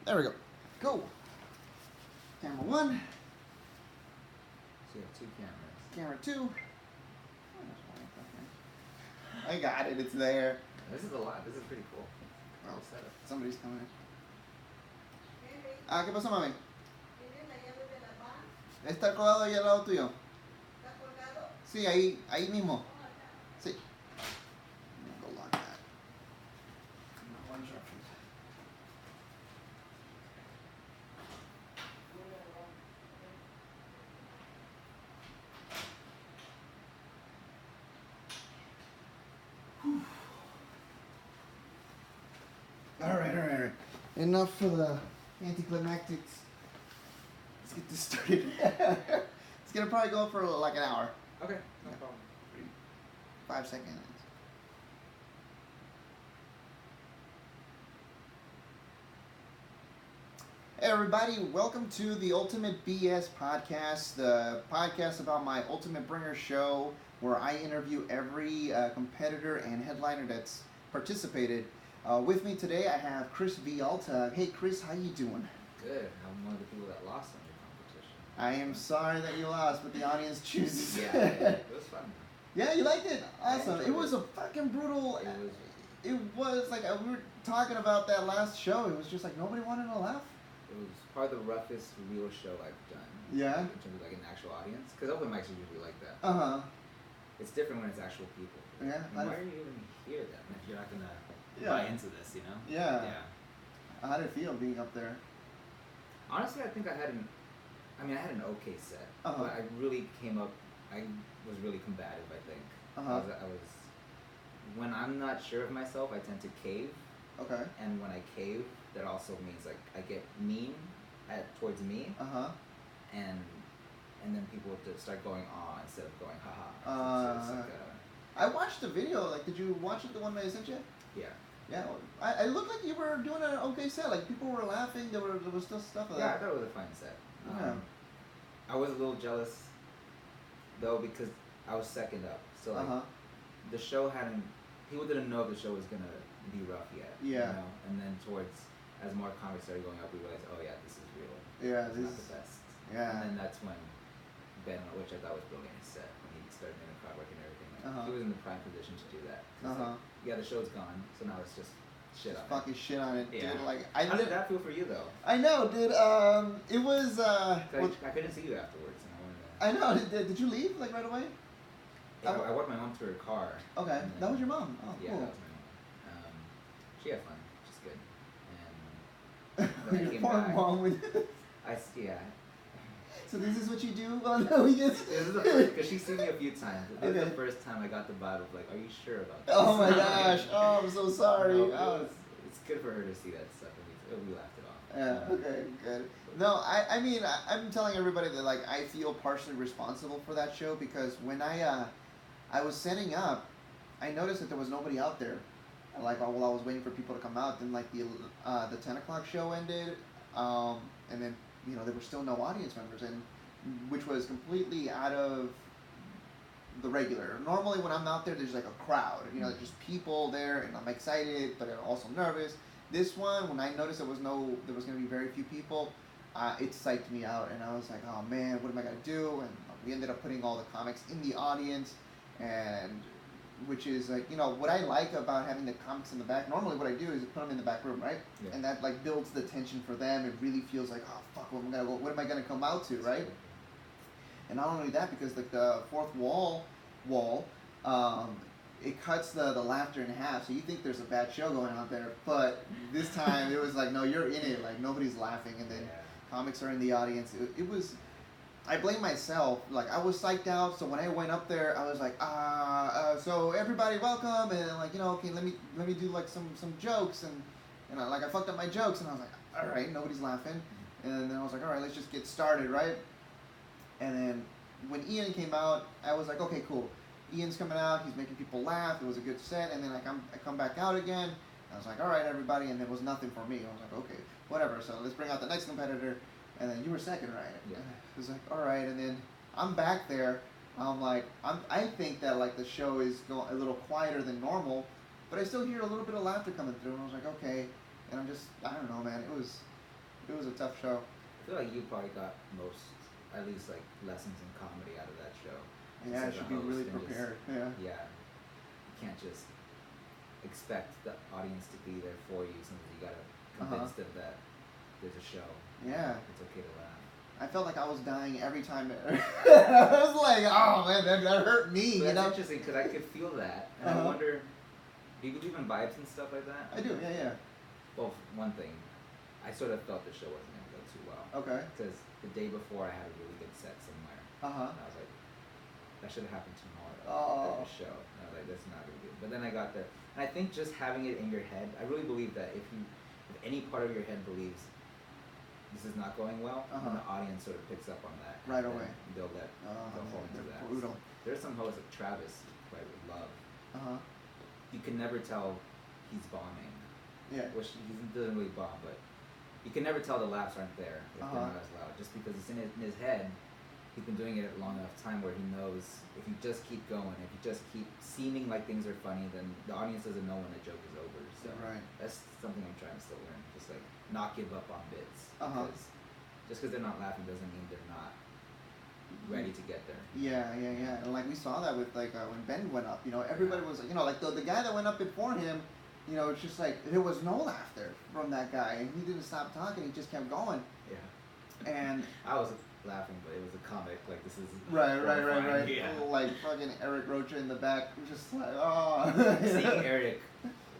There we go. Go. Camera 1. So you have two cameras. Camera 2. I got it. It's there. This is a lot. This is pretty cool. Oh, somebody's coming in. ¿Qué pasó, mami? Está colgado ahí al lado tuyo. ¿Está colgado? Sí, ahí mismo. Sí. Go lock that. No interruptions. All right. Enough for the anticlimactics. Let's get this started. It's gonna probably go for like an hour. Okay, no problem. 5 seconds. Hey everybody, welcome to the UltimateBS podcast, the podcast about my Ultimate Bringer show where I interview every competitor and headliner that's participated. With me today I have Chris Villalta. Hey Chris, how you doing? Good. I'm one of the people that lost on the competition. I am sorry that you lost, but the audience chooses. Yeah, it was fun. Yeah, you liked it? Awesome. It was a fucking brutal... It was like, we were talking about that last show. It was just like nobody wanted to laugh. It was probably the roughest real show I've done. Yeah? In terms of like an actual audience. Because open mics are usually like that. Uh-huh. It's different when it's actual people. Yeah. Why are you even here then if you're not going to buy into this, you know? Yeah. Yeah. How did it feel being up there? Honestly, I think I had an okay set. Uh-huh. But I really was really combative, I think. Uh-huh. I was, when I'm not sure of myself, I tend to cave. Okay. And when I cave, that also means like I get mean towards me. Uh-huh. And then people just start going instead of going haha. So it's like I watched the video. Like, did you watch it, the one that I sent you? yeah. Yeah. I looked like you were doing an okay set. Like, people were laughing. There was still stuff like Yeah, I that. thought it was a fun set. Yeah. I was a little jealous though because I was second up. So like the show people didn't know if the show was gonna be rough yet. Yeah. You know? And then as more comics started going up, we realized, oh yeah, this is real. Yeah, it's not the best. Yeah. And then that's when Ben, which I thought was building his set, when he started doing the crowd work and everything. Like, he was in the prime position to do that. Like, yeah, the show's gone, so now it's just shit on it. Fucking shit on it, dude. Yeah. Like, how did that feel for you though? I know, dude. It was. I couldn't see you afterwards, and I wanted to. I know. Did you leave like right away? Yeah, I walked my mom to her car. Okay, that was your mom. Oh, yeah, cool. that was my mom. She had fun, which is good. And when I Your came poor back, mom. yeah. So this is what you do on the weekends? This is the first, because she's seen me a few times. This is the first time I got the vibe of like, are you sure about this? Oh my gosh! Oh, I'm so sorry. No, it's good for her to see that stuff. We laughed it off. Yeah. Okay. Good. No, I mean, I'm telling everybody that like I feel partially responsible for that show because when I was setting up, I noticed that there was nobody out there. Like while I was waiting for people to come out, then like the 10 o'clock show ended, and then there were still no audience members, and which was completely out of the regular. Normally when I'm out there, there's like a crowd, just people there, and I'm excited, but I'm also nervous. This one, when I noticed there was going to be very few people, it psyched me out, and I was like, oh man, what am I going to do? And we ended up putting all the comics in the audience, and which is like, what I like about having the comics in the back, normally what I do is put them in the back room, right? Yeah. And that like builds the tension for them. It really feels like, oh fuck, what am I going to come out to, right? And not only that, because like the fourth wall, it cuts the laughter in half, so you think there's a bad show going on there, but this time it was like, no, you're in it, like nobody's laughing, and then comics are in the audience. It was, I blame myself, like I was psyched out, so when I went up there, I was like, so everybody welcome, and like, okay, let me do like some jokes, and I fucked up my jokes, and I was like, all right, nobody's laughing, and then I was like, all right, let's just get started, right? And then when Ian came out, I was like, okay, cool. Ian's coming out, he's making people laugh, it was a good set, and then I come back out again, I was like, all right, everybody, and there was nothing for me. I was like, okay, whatever, so let's bring out the next competitor, and then you were second, right? Yeah. It was like, all right, and then I'm back there, I'm like, I think that like the show is going a little quieter than normal, but I still hear a little bit of laughter coming through, and I was like, okay, and I don't know, man, it was It was a tough show. I feel like you probably got most, at least like lessons in comedy out of that show. Yeah, I should be really prepared. Yeah. Yeah. You can't just expect the audience to be there for you. Sometimes you gotta convince them that there's a show. Yeah. It's okay to laugh. I felt like I was dying every time. I was like, oh man, that hurt me. But you know? that's interesting because I could feel that, and I wonder, do you believe in vibes and stuff like that? I do. Yeah. Well, one thing, I sort of felt the show wasn't gonna go too well. Okay. Because the day before I had a really good set somewhere. And I was like, that should have happened tomorrow. Oh. At the show. And I was like, that's not gonna be good. But then I got there, and I think just having it in your head, I really believe that if any part of your head believes this is not going well, then the audience sort of picks up on that. Right away. They'll fall into that. Brutal. There's some hosts like Travis, who I would love. You can never tell he's bombing. Yeah. Which he doesn't really bomb, but you can never tell the laughs aren't there if they're not as loud. Just because it's in his head, he's been doing it a long enough time where he knows if you just keep going, if you just keep seeming like things are funny, then the audience doesn't know when the joke is over. So that's something I'm trying to still learn. Just like not give up on bits. Because just because they're not laughing doesn't mean they're not ready to get there. Yeah. And like we saw that with like when Ben went up, everybody was like, like the guy that went up before him, it's just like there was no laughter from that guy, and he didn't stop talking. He just kept going. Yeah. And I was laughing, but it was a comic. Like this is right. Yeah. Like fucking Eric Rocha in the back, just like oh. Seeing Eric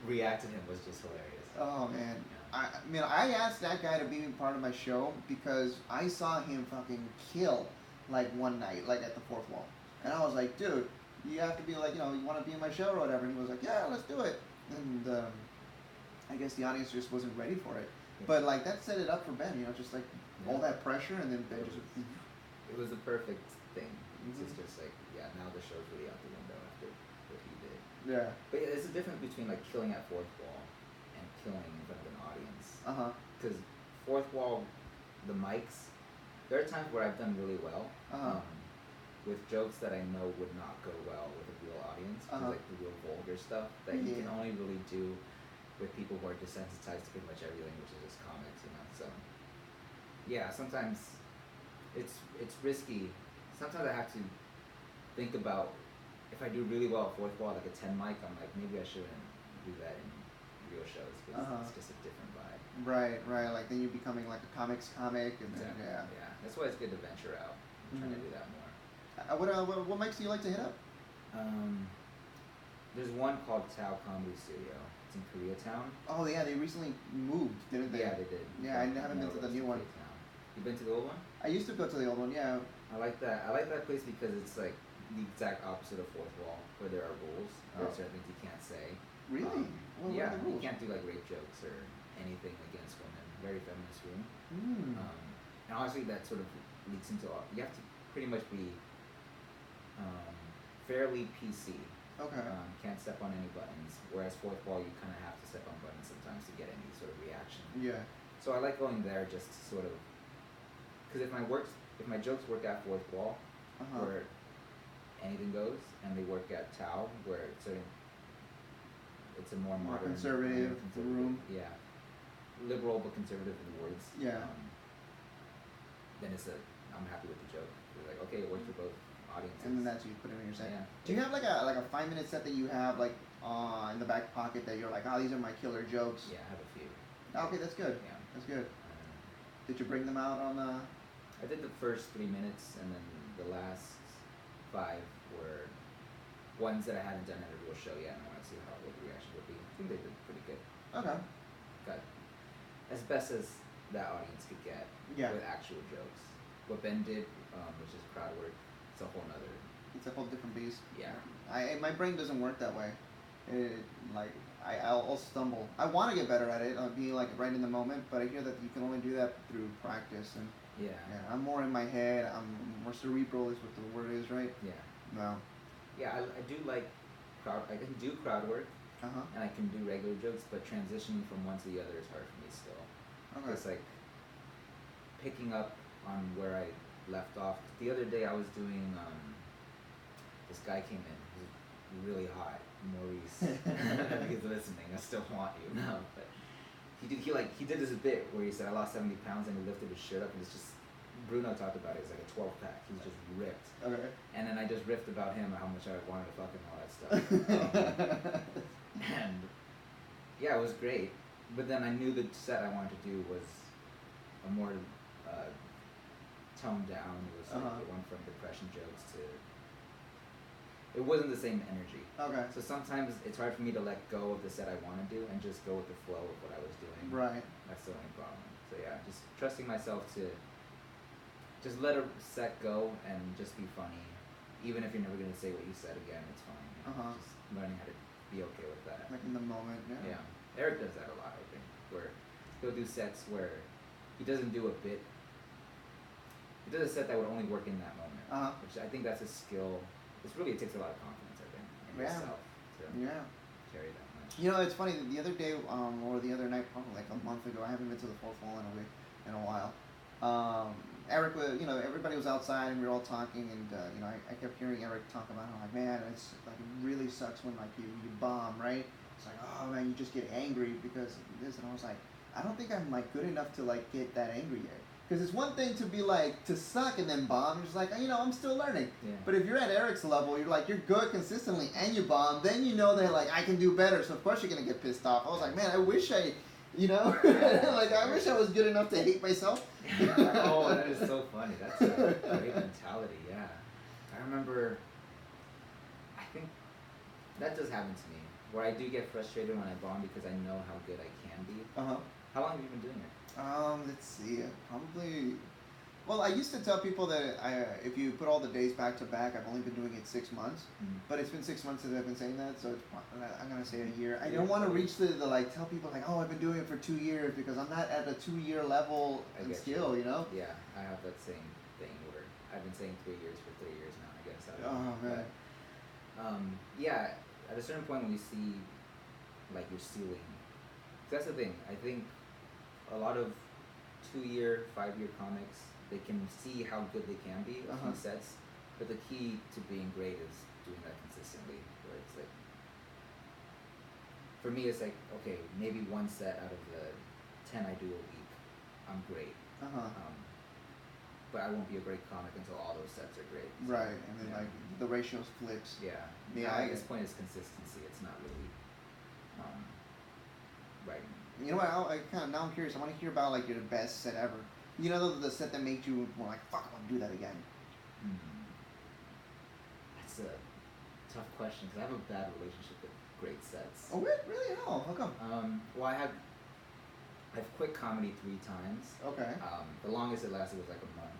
react to him was just hilarious. Oh man. I asked that guy to be part of my show because I saw him fucking kill like one night, like at the fourth wall. And I was like, dude, you have to be like, you want to be in my show or whatever. And he was like, yeah, let's do it. And I guess the audience just wasn't ready for it. But like that set it up for Ben, just like all that pressure, and then Ben just. It was the perfect thing. It's just like, now the show's really out the window after what he did. Yeah. But there's a difference between like killing at fourth wall and killing in front of an audience. Because fourth wall, the mics, there are times where I've done really well with jokes that I know would not go well with a real audience, like the real vulgar stuff that you can only really do with people who are desensitized to pretty much everything, which is just comics, So yeah, sometimes it's risky. Sometimes I have to think about if I do really well at fourth wall, like a 10 mic, I'm like, maybe I shouldn't do that in real shows because it's just a different vibe. Right. Like then you're becoming like a comic, and then yeah. That's why it's good to venture out. I'm trying to do that more. What mics do you like to hit up? There's one called Tao Comedy Studio. It's in Koreatown. Oh yeah, they recently moved, didn't they? Yeah, they did. Yeah, I haven't been to the new one. You been to the old one? I used to go to the old one. Yeah. I like that. I like that place because it's like the exact opposite of fourth wall, where there are rules. There are certain things you can't say. Really? What are the rules? You can't do like rape jokes or anything against women. Very feminist room. And honestly, that sort of leaks into you have to pretty much be fairly PC. Okay. Can't step on any buttons. Whereas fourth wall, you kind of have to step on buttons sometimes to get any sort of reaction. Yeah. So I like going there just to sort of, because if my jokes work at fourth wall, where anything goes, and they work at Tao, where it's a more modern, conservative room. Yeah. Liberal but conservative in the words. Yeah. Then I'm happy with the joke. You're like, okay, it works for both audiences. And then that's you put it in your set. Yeah. Do you have like a 5-minute set that you have like in the back pocket that you're like, these are my killer jokes? Yeah, I have a few. Okay, that's good. Yeah. That's good. Did you bring them out on the? I did the first 3 minutes, and then the last 5 were ones that I hadn't done at a real show yet, and I want to see what the reaction would be. I think they did pretty good. Okay. Got as best as that audience could get with actual jokes. What Ben did, which is crowd work, it's a whole nother. It's a whole different beast. Yeah. My brain doesn't work that way. I'll stumble. I want to get better at it, being like right in the moment, but I hear that you can only do that through practice. And I'm more in my head. I'm more cerebral is what the word is, right? Yeah. No. Yeah, I do like crowd. I can do crowd work, and I can do regular jokes, but transitioning from one to the other is hard for me still. Okay. It's like picking up on where I left off. The other day I was doing. This guy came in. He was really hot. Maurice, if he's listening, I still want you. No, but he did this bit where he said I lost 70 pounds and he lifted his shirt up and it's just Bruno talked about it. It's like a 12-pack. He's just ripped. Okay. And then I just riffed about him and how much I wanted to fuck him and all that stuff. And yeah, it was great. But then I knew the set I wanted to do was a more toned down. It was like it went from depression jokes to. It wasn't the same energy. Okay. So sometimes it's hard for me to let go of the set I want to do and just go with the flow of what I was doing. Right. That's the only problem. So yeah, just trusting myself to just let a set go and just be funny. Even if you're never going to say what you said again, it's fine. Just learning how to be okay with that. Like in the moment, yeah. Yeah. Eric does that a lot, I think, where he'll do sets where he doesn't do a bit. He does a set that would only work in that moment, which I think that's a skill. It takes a lot of confidence, I think, in yourself to carry that much. You know, it's funny. The other day, or the other night, probably like a month ago, I haven't been to the fourth wall in a while. Eric, everybody was outside and we were all talking, and I kept hearing Eric talk about how like, man, it's like it really sucks when like you bomb, right? It's like, oh man, you just get angry because of this, and I was like, I don't think I'm like good enough to like get that angry yet. Because it's one thing to be like, to suck and then bomb. You're just like, I'm still learning. Yeah. But if you're at Eric's level, you're like, you're good consistently and you bomb, then you know that like, I can do better. So of course you're going to get pissed off. I was like, man, I wish I wish I was good enough to hate myself. Oh, that is so funny. That's a great mentality, yeah. I remember, I think that does happen to me, where I do get frustrated when I bomb because I know how good I can be. How long have you been doing it? Let's see, probably. Well, I used to tell people that if you put all the days back to back, I've only been doing it 6 months. But it's been 6 months since I've been saying that, so I'm gonna say a year. I don't want to reach the like tell people like, oh, I've been doing it for 2 years because I'm not at a 2-year level in skill, you know. Yeah, I have that same thing where I've been saying 3 years for 3 years now. I guess. Man. But, yeah, at a certain point when you see like your ceiling, that's the thing. I think a lot of 2-year, 5-year comics, they can see how good they can be a few sets, but the key to being great is doing that consistently. Where it's like, for me, it's like, okay, maybe one set out of the 10 I do a week, I'm great. But I won't be a great comic until all those sets are great. So, right, and then like the ratio flips. Yeah. I guess point is consistency. It's not really writing. You know what? Now I'm curious. I want to hear about like your best set ever. You know the set that made you more like, fuck, I want to do that again. That's a tough question because I have a bad relationship with great sets. Oh, really? How come? Well, I've quit comedy 3 times. Okay. The longest it lasted was like a month.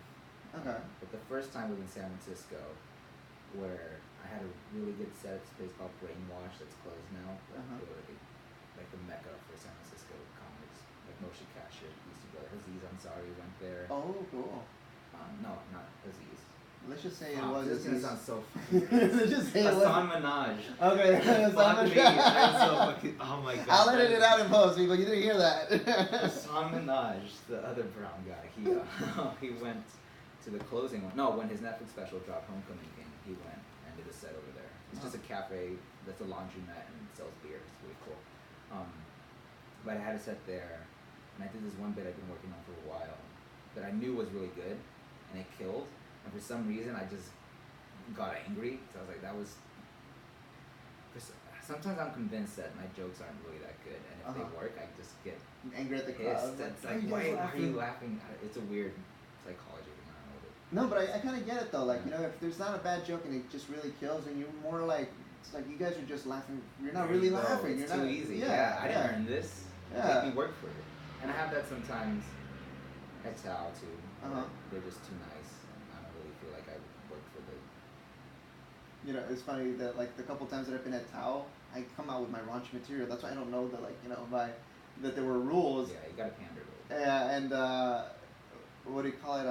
Okay. But the first time was in San Francisco, where I had a really good set at this place called Brainwash that's closed now. But they were like the mecca for San Francisco comics. Like Moshe Kasher used to go there. Aziz Ansari went there. Oh, cool. No, not Aziz. Let's just say it was Aziz. This is gonna sound so funny. Let's just say it was Hassan Minaj. Okay, Hassan Minaj. I'm so fucking, oh my god. I'll edit it out in post, people. You didn't hear that. Hassan Minaj, the other brown guy, he went to the closing one. No, when his Netflix special dropped, Homecoming King, he went and did a set over there. It's just a cafe that's a laundromat and sells beer. It's really cool. But I had a set there, and I did this one bit I've been working on for a while that I knew was really good, and it killed. And for some reason, I just got angry. So I was like, that was. Sometimes I'm convinced that my jokes aren't really that good, and if they work, I just get angry at the crowd. It's like, why are you laughing? It's a weird psychology thing. I don't know what it is. No, but I kind of get it though. Like, if there's not a bad joke and it just really kills, and you're more like, it's like you guys are just laughing. You're not really laughing. It's you're too not, easy. Yeah, I didn't earn this. Yeah. Make me work for it. And I have that sometimes at Tao too. They're just too nice. I don't really feel like I work for them. It's funny that like the couple times that I've been at Tao, I come out with my raunchy material. That's why I don't know that that there were rules. Yeah, you gotta pander to it. Yeah, and what do you call it?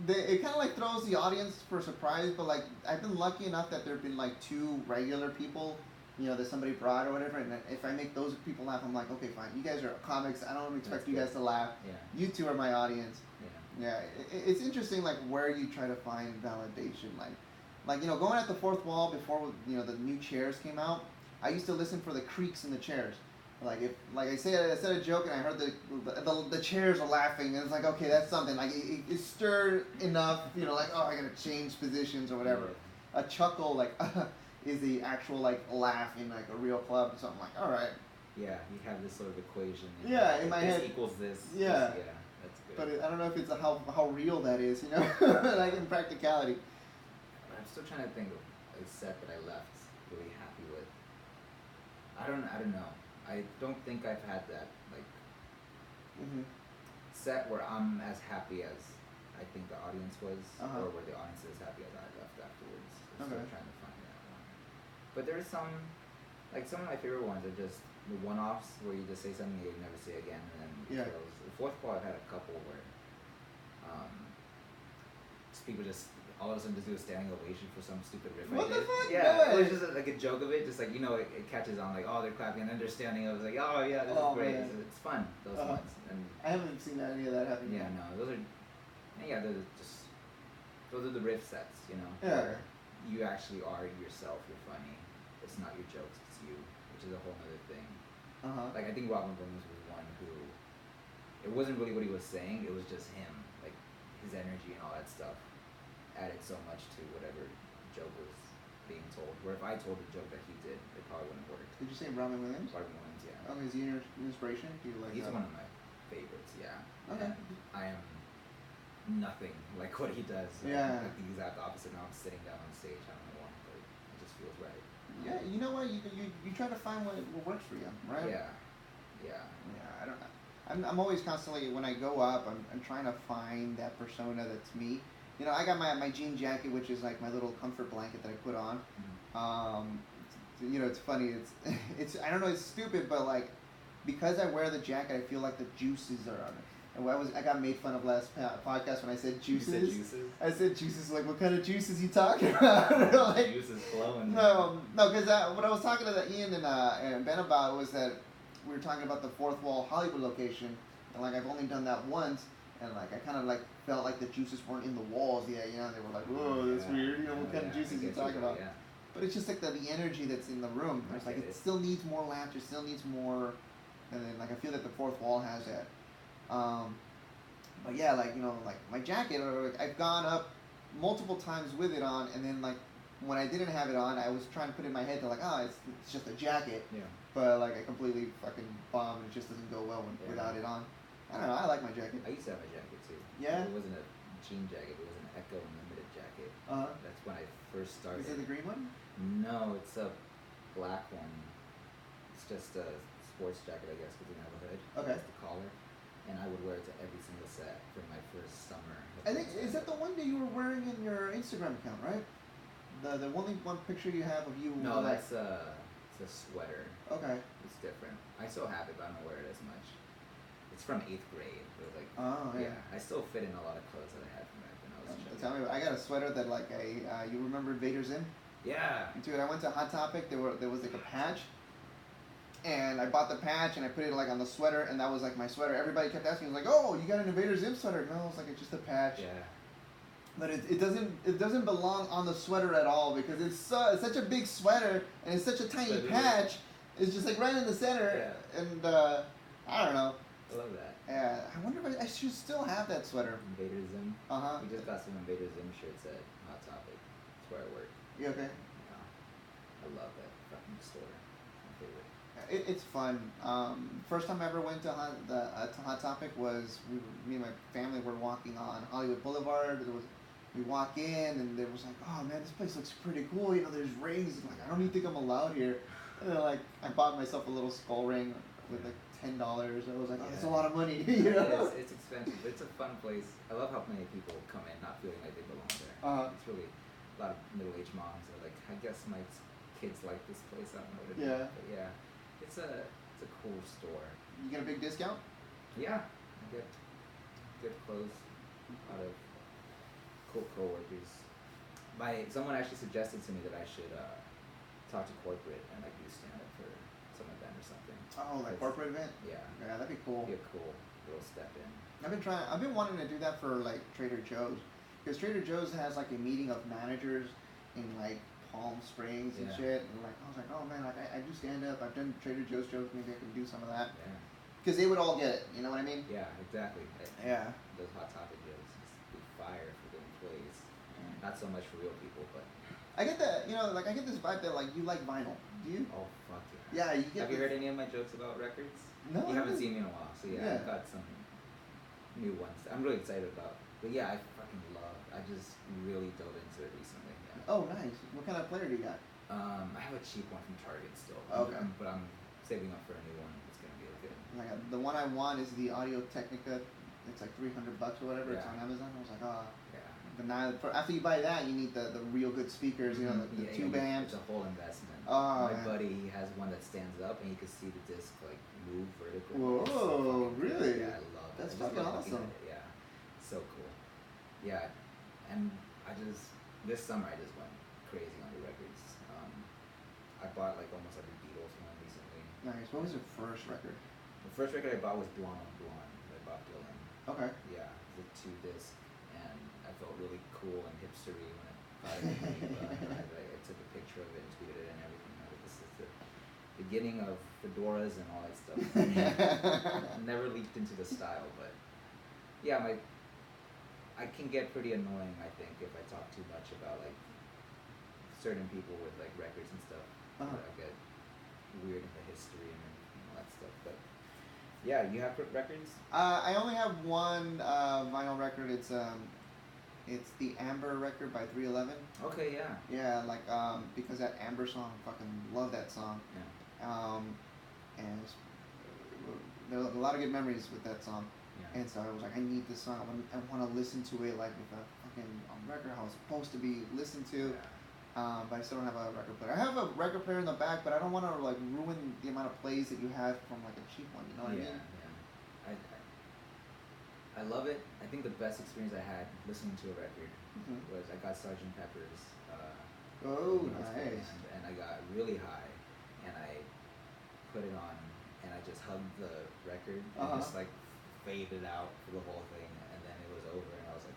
It kind of like throws the audience for a surprise. But like I've been lucky enough that there've been like 2 regular people, that somebody brought or whatever. And if I make those people laugh, I'm like, okay, fine. You guys are comics. I don't expect you guys to laugh. Yeah. You 2 are my audience. Yeah. It's interesting like where you try to find validation. Like going at the fourth wall before the new chairs came out. I used to listen for the creaks in the chairs. Like if I said a joke and I heard the chairs are laughing and it's like, okay, that's something. Like it stirred enough, like, oh, I gotta change positions or whatever. Yeah. A chuckle like is the actual like laugh in like a real club. So I'm like, all right. Yeah, you have this sort of equation. Yeah, in my head. This equals this. Yeah. Yeah, that's good. But I don't know if it's how real that is, like in practicality. I'm still trying to think of a set that I left really happy with. I don't know. I don't think I've had that like set where I'm as happy as I think the audience was, or where the audience is happy as I left afterwards. I'm still trying to find that one. But there's some of my favorite ones are just the one-offs where you just say something you never say again, and then the fourth ball I've had a couple where people just all of a sudden just do a standing ovation for some stupid riff. What the fuck? Yeah, it was just like a joke of it, just like it catches on, like, oh, they're clapping and understanding. I was like, oh yeah, this is great. It's fun, those ones. And I haven't seen any of that happen. Yeah, no, those are the riff sets, Yeah. Where you actually are yourself. You're funny. It's not your jokes. It's you, which is a whole other thing. Like I think Robin Williams was one who it wasn't really what he was saying. It was just him, like his energy and all that stuff added so much to whatever joke was being told. Where if I told a joke that he did, it probably wouldn't work. Did you say Robin Williams? Robin Williams, yeah. Is he your inspiration? Do you like? He's one of my favorites, yeah. Okay. And I am nothing like what he does. Yeah. Like the exact opposite. Now I'm sitting down on stage. I don't know why, but it just feels right. Yeah, you know what? You try to find what works for you, right? Yeah. Yeah. Yeah, I don't know. I'm always constantly, when I go up, I'm trying to find that persona that's me. I got my jean jacket, which is like my little comfort blanket that I put on. It's funny. It's I don't know. It's stupid, but like because I wear the jacket, I feel like the juices are on it. And I got made fun of last podcast when I said juices. You said juices? I said juices. Like, what kind of juices you talking about? Like, juices flowing. No, because what I was talking to Ian and Ben about was that we were talking about the Fourth Wall Hollywood location, and like I've only done that once, and like I kind of like felt like the juices weren't in the walls yet. They were like, whoa, that's weird. What kind of juices you talking about? Yeah. But it's just like the energy that's in the room. It's like it still needs more laughter, still needs more, and then like I feel that the Fourth Wall has that. But yeah, like my jacket, or like I've gone up multiple times with it on, and then like when I didn't have it on, I was trying to put it in my head that like, it's just a jacket. Yeah. But like I completely fucking bombed, and it just doesn't go well without it on. I don't know. I like my jacket. I used to have a jacket too. Yeah. It wasn't a jean jacket. It was an Echo Unlimited jacket. That's when I first started. Is it the green one? No, it's a black one. It's just a sports jacket, I guess, because it didn't have a hood. Okay. It's the collar. And I would wear it to every single set for my first summer. I think, is that the one that you were wearing in your Instagram account, right? The only one picture you have of you. No, that's it's a sweater. Okay. It's different. I still have it, but I don't wear it as much. It's from 8th grade. It was like, I still fit in a lot of clothes that I had from back when I was chubby. Tell me, I got a sweater that like you remember Vader Zim? Yeah. Dude, I went to Hot Topic. There was like a patch, and I bought the patch and I put it like on the sweater, and that was like my sweater. Everybody kept asking, like, "Oh, you got an Invader Zim sweater?" No, it's like it's just a patch. Yeah. But it doesn't belong on the sweater at all because it's such a big sweater and it's such a tiny patch. It's just like right in the center, and I don't know. I love that. Yeah, I wonder if I should still have that sweater. Invader Zim. We just got some Invader Zim shirts at Hot Topic. That's where I work. You okay? Yeah. I love that fucking store. My favorite. It's fun. First time I ever went to Hot Topic was me and my family were walking on Hollywood Boulevard. We walk in and there was like, oh man, this place looks pretty cool. There's rings. Like, I don't even think I'm allowed here. And then like I bought myself a little skull ring with like $10. I was like, it's a lot of money. It's expensive. But it's a fun place. I love how many people come in not feeling like they belong there. It's really a lot of middle-aged moms are like, I guess my kids like this place. I don't know what it is. But yeah, it's a cool store. You get a big discount? Yeah, I get good clothes out of cool coworkers. Someone actually suggested to me that I should talk to corporate and like do stand up for some event or something. Oh, like corporate event? Yeah. Yeah, that'd be cool. Be a cool little step in. I've been wanting to do that for like Trader Joe's, because Trader Joe's has like a meeting of managers in like Palm Springs and shit. And like, I was like, oh man, like I do stand up. I've done Trader Joe's jokes. Maybe I can do some of that. Yeah. Because they would all get it. You know what I mean? Yeah, exactly. Yeah. Those Hot Topic jokes be fire for the employees. Not so much for real people, but. I get that. You know, like I get this vibe that like you like vinyl. Do you? Oh fuck Yeah. yeah. You get. Have you heard any of my jokes about records? No. You haven't seen me in a while, so yeah, I've got some new ones. I'm really excited about. But yeah, I fucking love. I just really dove into it recently. Yeah. Oh, nice. What kind of player do you got? I have a cheap one from Target still. Okay. But I'm saving up for a new one. It's gonna be good. Like the one I want is the Audio Technica. It's like $300 or whatever. Yeah. It's on Amazon. I was like, oh. Yeah. But now, after you buy that, you need the real good speakers. You know, the tube amps. It's a whole investment. Oh, my man. buddy, he has one that stands up and you can see the disc like move vertically. Whoa, really? Yeah, I love it. That's I just fucking love awesome. looking at it. Yeah, so cool. Yeah, and this summer I just went crazy on the records. I bought like almost every Beatles one recently. Nice. What was your first record? The first record I bought was Blonde on Blonde by Bob Dylan. Okay. Yeah, the 2-disc, and I felt really cool and hipstery when it got it to me, but I took a picture of it and tweeted it and everything. This is the beginning of fedoras and all that stuff. Never leaked into the style, but yeah, I can get pretty annoying, I think, if I talk too much about like certain people with like records and stuff. I get weird into history and all that stuff, but yeah, you have records? I only have one vinyl record. It's the Amber record by 311. Okay, yeah. Yeah, like because that Amber song, I fucking love that song. Yeah. And there are a lot of good memories with that song. Yeah. And so I was like, I need this song. I want to listen to it like with a fucking record how it's supposed to be listened to. Yeah. But I still don't have a record player. I have a record player in the back, but I don't want to like ruin the amount of plays that you have from like a cheap one. You know what I mean? Yeah. I love it. I think the best experience I had listening to a record was I got Sgt. Pepper's. Oh, nice. And I got really high, and I put it on, and I just hugged the record and just like faded out for the whole thing, and then it was over, and I was like,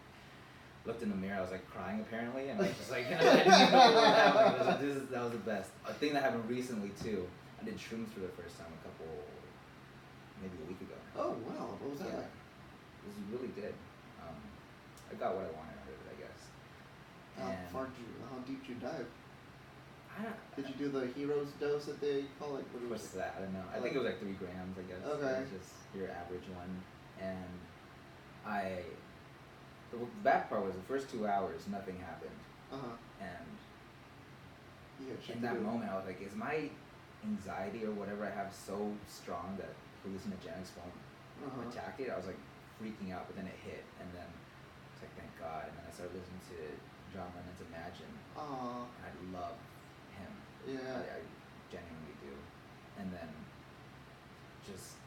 looked in the mirror, I was like crying apparently, and I was just like, I didn't even know what was happening. That was the best. A thing that happened recently too. I did shrooms for the first time maybe a week ago. Oh wow, what was that like? It was really good. I got what I wanted out of it, I guess. How deep did you dive? I don't. Did you do the hero's dose that they call it? What's that? I don't know. I think it was like 3 grams, I guess. Okay. It was just your average one, and the bad part was the first 2 hours nothing happened. And in that moment I was like, is my anxiety or whatever I have so strong that hallucinogenics won't attack it? I was like freaking out, but then it hit, and then it's like, thank God. And then I started listening to John Lennon's Imagine. And I love him. Yeah. I genuinely do. And then just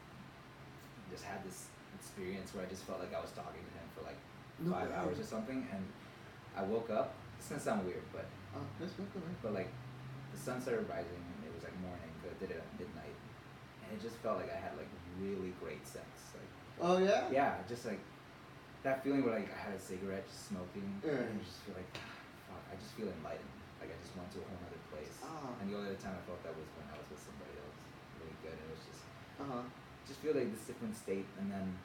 had this experience where I just felt like I was talking to him for like 5 hours or something, and I woke up. It's gonna sound weird, but like the sun started rising and it was like morning, but I did it at midnight, and it just felt like I had like really great sex. Like, oh yeah? Yeah, just like that feeling where like I had a cigarette, just smoking, and I just feel like, fuck, I just feel enlightened. Like I just went to a whole other place. And the only other time I felt that was when I was with somebody else. Really good. And it was just just feel like this different state, and then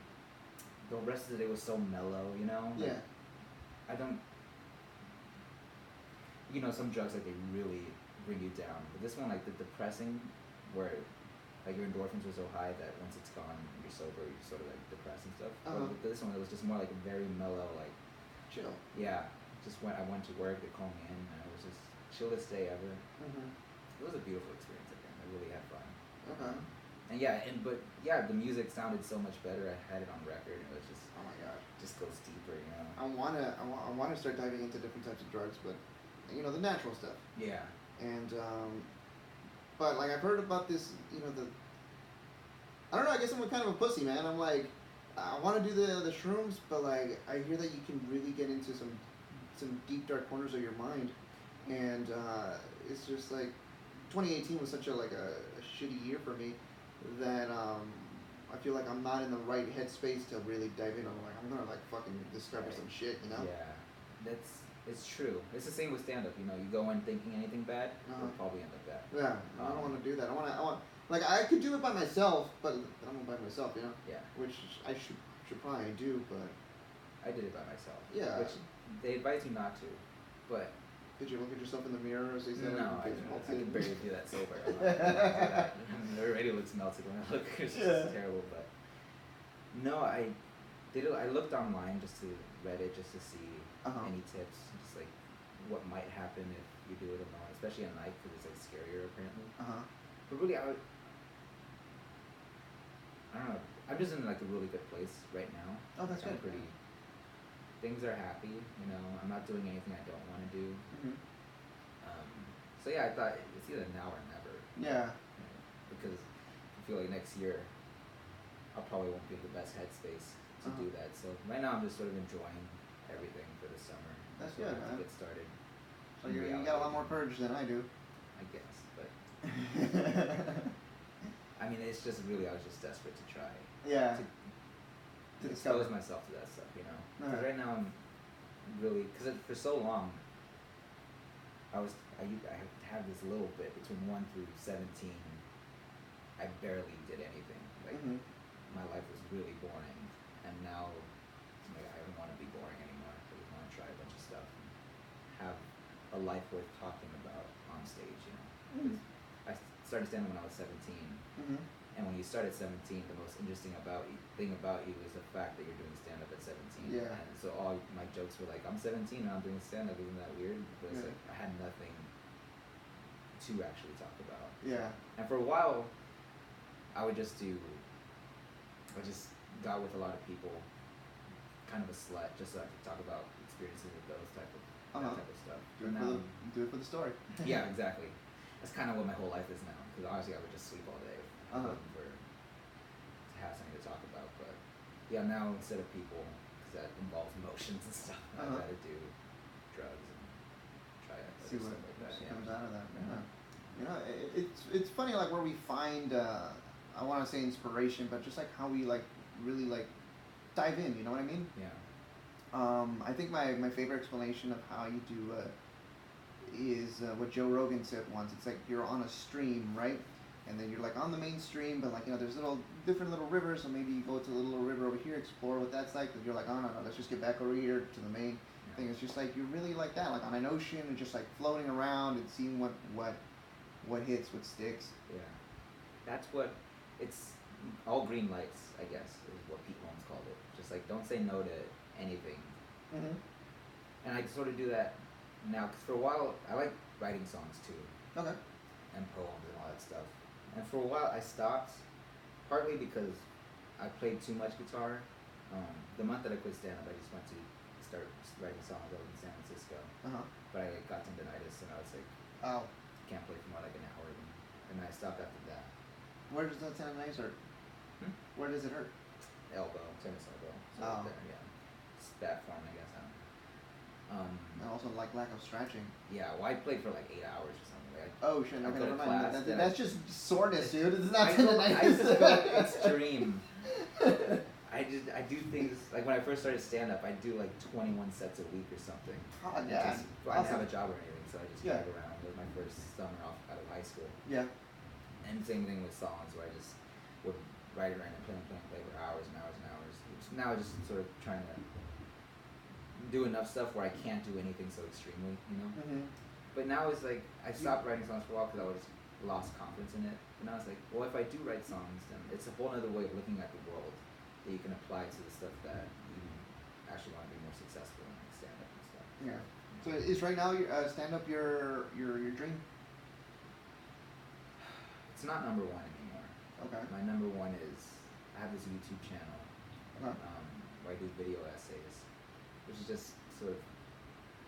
the rest of the day was so mellow, you know? Yeah. I don't, you know, some drugs like they really bring you down, but this one, like the depressing, where like your endorphins were so high that once it's gone, you're sober, you're sort of like depressed and stuff. But with this one, it was just more like a very mellow, like chill. Yeah. Just I went to work, they called me in, and it was just chillest day ever. It was a beautiful experience again. I really had fun. Okay. And the music sounded so much better. I had it on record, and it was just, oh my god, just goes deeper, you know. I wanna start diving into different types of drugs, but you know, the natural stuff. Yeah. And but like I've heard about this, you know, I don't know, I guess I'm kind of a pussy, man. I'm like, I want to do the shrooms, but like I hear that you can really get into some deep dark corners of your mind, and it's just like 2018 was such a shitty year for me that I feel like I'm not in the right headspace to really dive in. I'm gonna like fucking discover some shit, you know? Yeah, It's true. It's the same with stand-up. You know, you go in thinking anything bad, you'll probably end up bad. Yeah, I don't want to do that. I want, like, I could do it by myself, but I'm by myself, you know. Yeah. Which I should probably do, but. I did it by myself. Yeah. Which they advise you not to, but. Did you look at yourself in the mirror as they said? No, I can barely do that sober. I'm not do that. It already looks melted when I look. It's just terrible, but. No, I did it. I looked online just to Reddit just to see any tips, just like what might happen if you do it alone, especially at night because it's like scarier apparently. But really, I don't know. I'm just in like a really good place right now. Oh, that's good. Pretty. Things are happy, you know. I'm not doing anything I don't want to do. So yeah, I thought it's either now or never. Yeah. Because I feel like next year I probably won't be in the best headspace to do that. So right now I'm just sort of enjoying everything for the summer. That's good, man. To get started. So you got a lot more courage than I do. I guess, but I mean, it's just really I was just desperate to try. Yeah. To expose myself to that stuff, you know. Because right now I'm really because for so long I have this little bit between 1 through 17. I barely did anything. Like my life was really boring, and now like I don't want to be boring anymore. I just want to try a bunch of stuff and have a life worth talking about on stage. You know, I started stand-up when I was 17, and when you start at 17, the most interesting thing about you is the fact that you're doing stand-up at 17. Yeah. And so all my jokes were like, I'm 17 and I'm doing stand-up. Isn't that weird? But it's like I had nothing to actually talk about. Yeah. And for a while, I just got with a lot of people, kind of a slut, just so I could talk about experiences with those type of stuff. Do it for the story. Yeah, exactly. That's kind of what my whole life is now. Because honestly, I would just sleep all day looking to have something to talk about. But yeah, now instead of people, because that involves emotions and stuff, I'd rather do drugs and try it. See what like that. comes out of that. Yeah. You know, it's funny like where we find I want to say inspiration, but just like how we like really like dive in. You know what I mean? Yeah. I think my favorite explanation of how you do is what Joe Rogan said once. It's like you're on a stream, right? And then you're like on the main stream, but like, you know, there's different little rivers, so maybe you go to the little river over here, explore what that's like, but you're like, oh no, let's just get back over here to the main thing. It's just like you're really like that, like on an ocean and just like floating around and seeing what hits, what sticks. Yeah. That's what it's all green lights, I guess, is what Pete Holmes called it. Just like don't say no to anything. And I sort of do that now, because for a while I like writing songs too. Okay. And poems and all that stuff. And for a while I stopped, partly because I played too much guitar. The month that I quit stand-up, I just went to start writing songs over in San Francisco. But I got tendonitis and I was like, oh, can't play for more like an hour, and I stopped after that. Where does that tendonitis hurt? Where does it hurt? Elbow, tennis elbow. So right there, yeah. It's bad form, I guess. And also like lack of stretching. Yeah, well I played for like 8 hours or something. Like oh shit, okay, never mind. Class, that's just soreness, dude. It's not I tendonitis. just go extreme. I do things, like when I first started stand-up, I'd do like 21 sets a week or something. Oh, yeah. I didn't have a job or anything, so I just drove around. It was my first summer off out of high school. Yeah. And same thing with songs, where I just would write around and play for hours and hours and hours. Now I just sort of trying to do enough stuff where I can't do anything so extremely, you know? But now it's like, I stopped writing songs for a while because I was lost confidence in it. And I was like, well, if I do write songs, then it's a whole other way of looking at the world that you can apply to the stuff that you actually want to be more successful in, like stand-up and stuff. Yeah. So is right now stand-up your dream? It's not number one anymore. Okay. My number one is, I have this YouTube channel where I do video essays, which is just sort of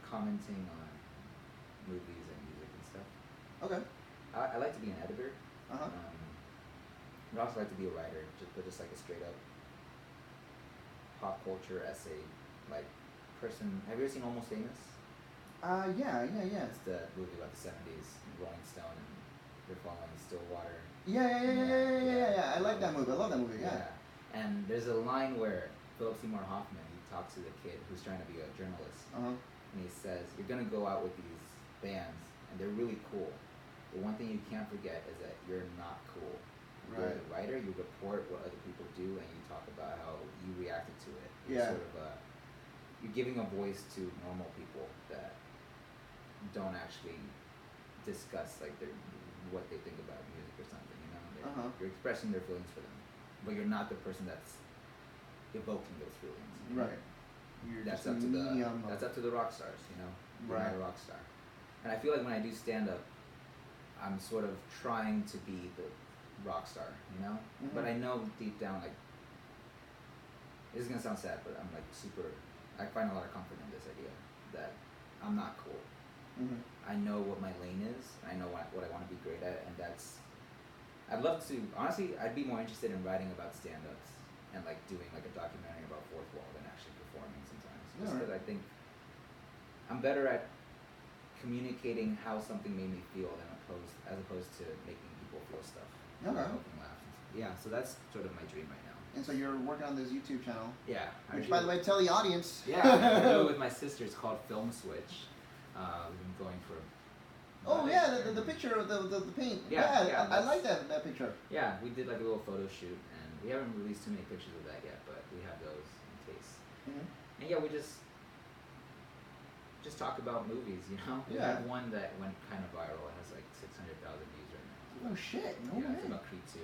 commenting on movies and music and stuff. Okay. I like to be an editor. Uh-huh. I'd also like to be a writer, just like a straight up pop culture essay, like person. Have you ever seen Almost Famous? Yeah. It's the movie about the 70s, Rolling Stone, and they're following Stillwater. Yeah. I like that movie. I love that movie. Yeah. And there's a line where Philip Seymour Hoffman, he talks to the kid who's trying to be a journalist, and he says, you're going to go out with these bands, and they're really cool. The one thing you can't forget is that you're not cool. You're the writer, you report what other people do, and you talk about how you reacted to it. You're sort of you're giving a voice to normal people that don't actually discuss like what they think about music or something. You know, you're expressing their feelings for them, but you're not the person that's evoking those feelings. Right. That's up to the rock stars. You know, you're not a rock star. And I feel like when I do stand up, I'm sort of trying to be the rock star, you know? Mm-hmm. But I know deep down, like, this is gonna sound sad, but I'm like I find a lot of comfort in this idea that I'm not cool. Mm-hmm. I know what my lane is, I know what I want to be great at, and I'd love to, honestly, I'd be more interested in writing about stand-ups and like doing like a documentary about Fourth Wall than actually performing sometimes. Just because I think I'm better at communicating how something made me feel as opposed to making people feel stuff. Okay. Laugh. Yeah, so that's sort of my dream right now. And so you're working on this YouTube channel. Yeah. Which, by the way, tell the audience. Yeah, I do it with my sister. It's called Film Switch. We've been going for. The picture of the paint. Yeah, I like that picture. Yeah, we did like a little photo shoot, and we haven't released too many pictures of that yet, but we have those in case. Mm-hmm. And yeah, we just talk about movies, you know? We had one that went kind of viral. It has like 600,000 views right now. Oh shit, no way. It's about Creed 2.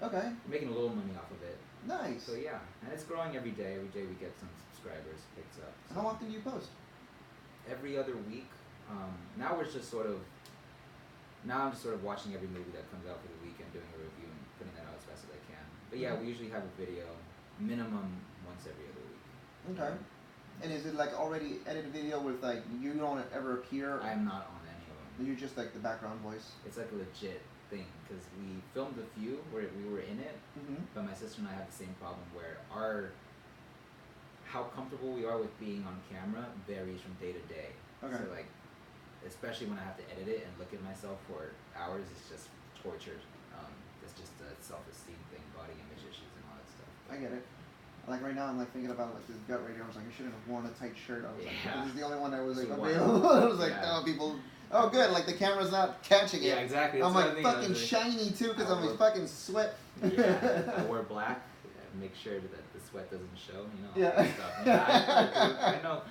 Okay. We're making a little money off of it. Nice. So yeah, and it's growing every day. Every day we get some subscribers, picks up. So how often do you post? Every other week. Now I'm just sort of watching every movie that comes out for the week and doing a review and putting that out as fast as I can. But yeah, we usually have a video minimum once every other week. Okay. And is it like already edited video with like you don't ever appear? I'm not on any of them. You're just like the background voice? It's like a legit thing because we filmed a few where we were in it, but my sister and I have the same problem where how comfortable we are with being on camera varies from day to day. Okay. So like, especially when I have to edit it and look at myself for hours, it's just torture. It's just a self-esteem thing, body image issues and all that stuff. I get it. Like right now, I'm like thinking about like this gut right here. I was like, I shouldn't have worn a tight shirt. I was like, this is the only one that was like available. I was like, oh, people. Oh, good. Like the camera's not catching it. Yeah, exactly. I'm like fucking shiny too because I'm fucking sweat. Yeah, I wear black. Make sure that the sweat doesn't show. You know. Yeah. Stuff. Yeah, I know.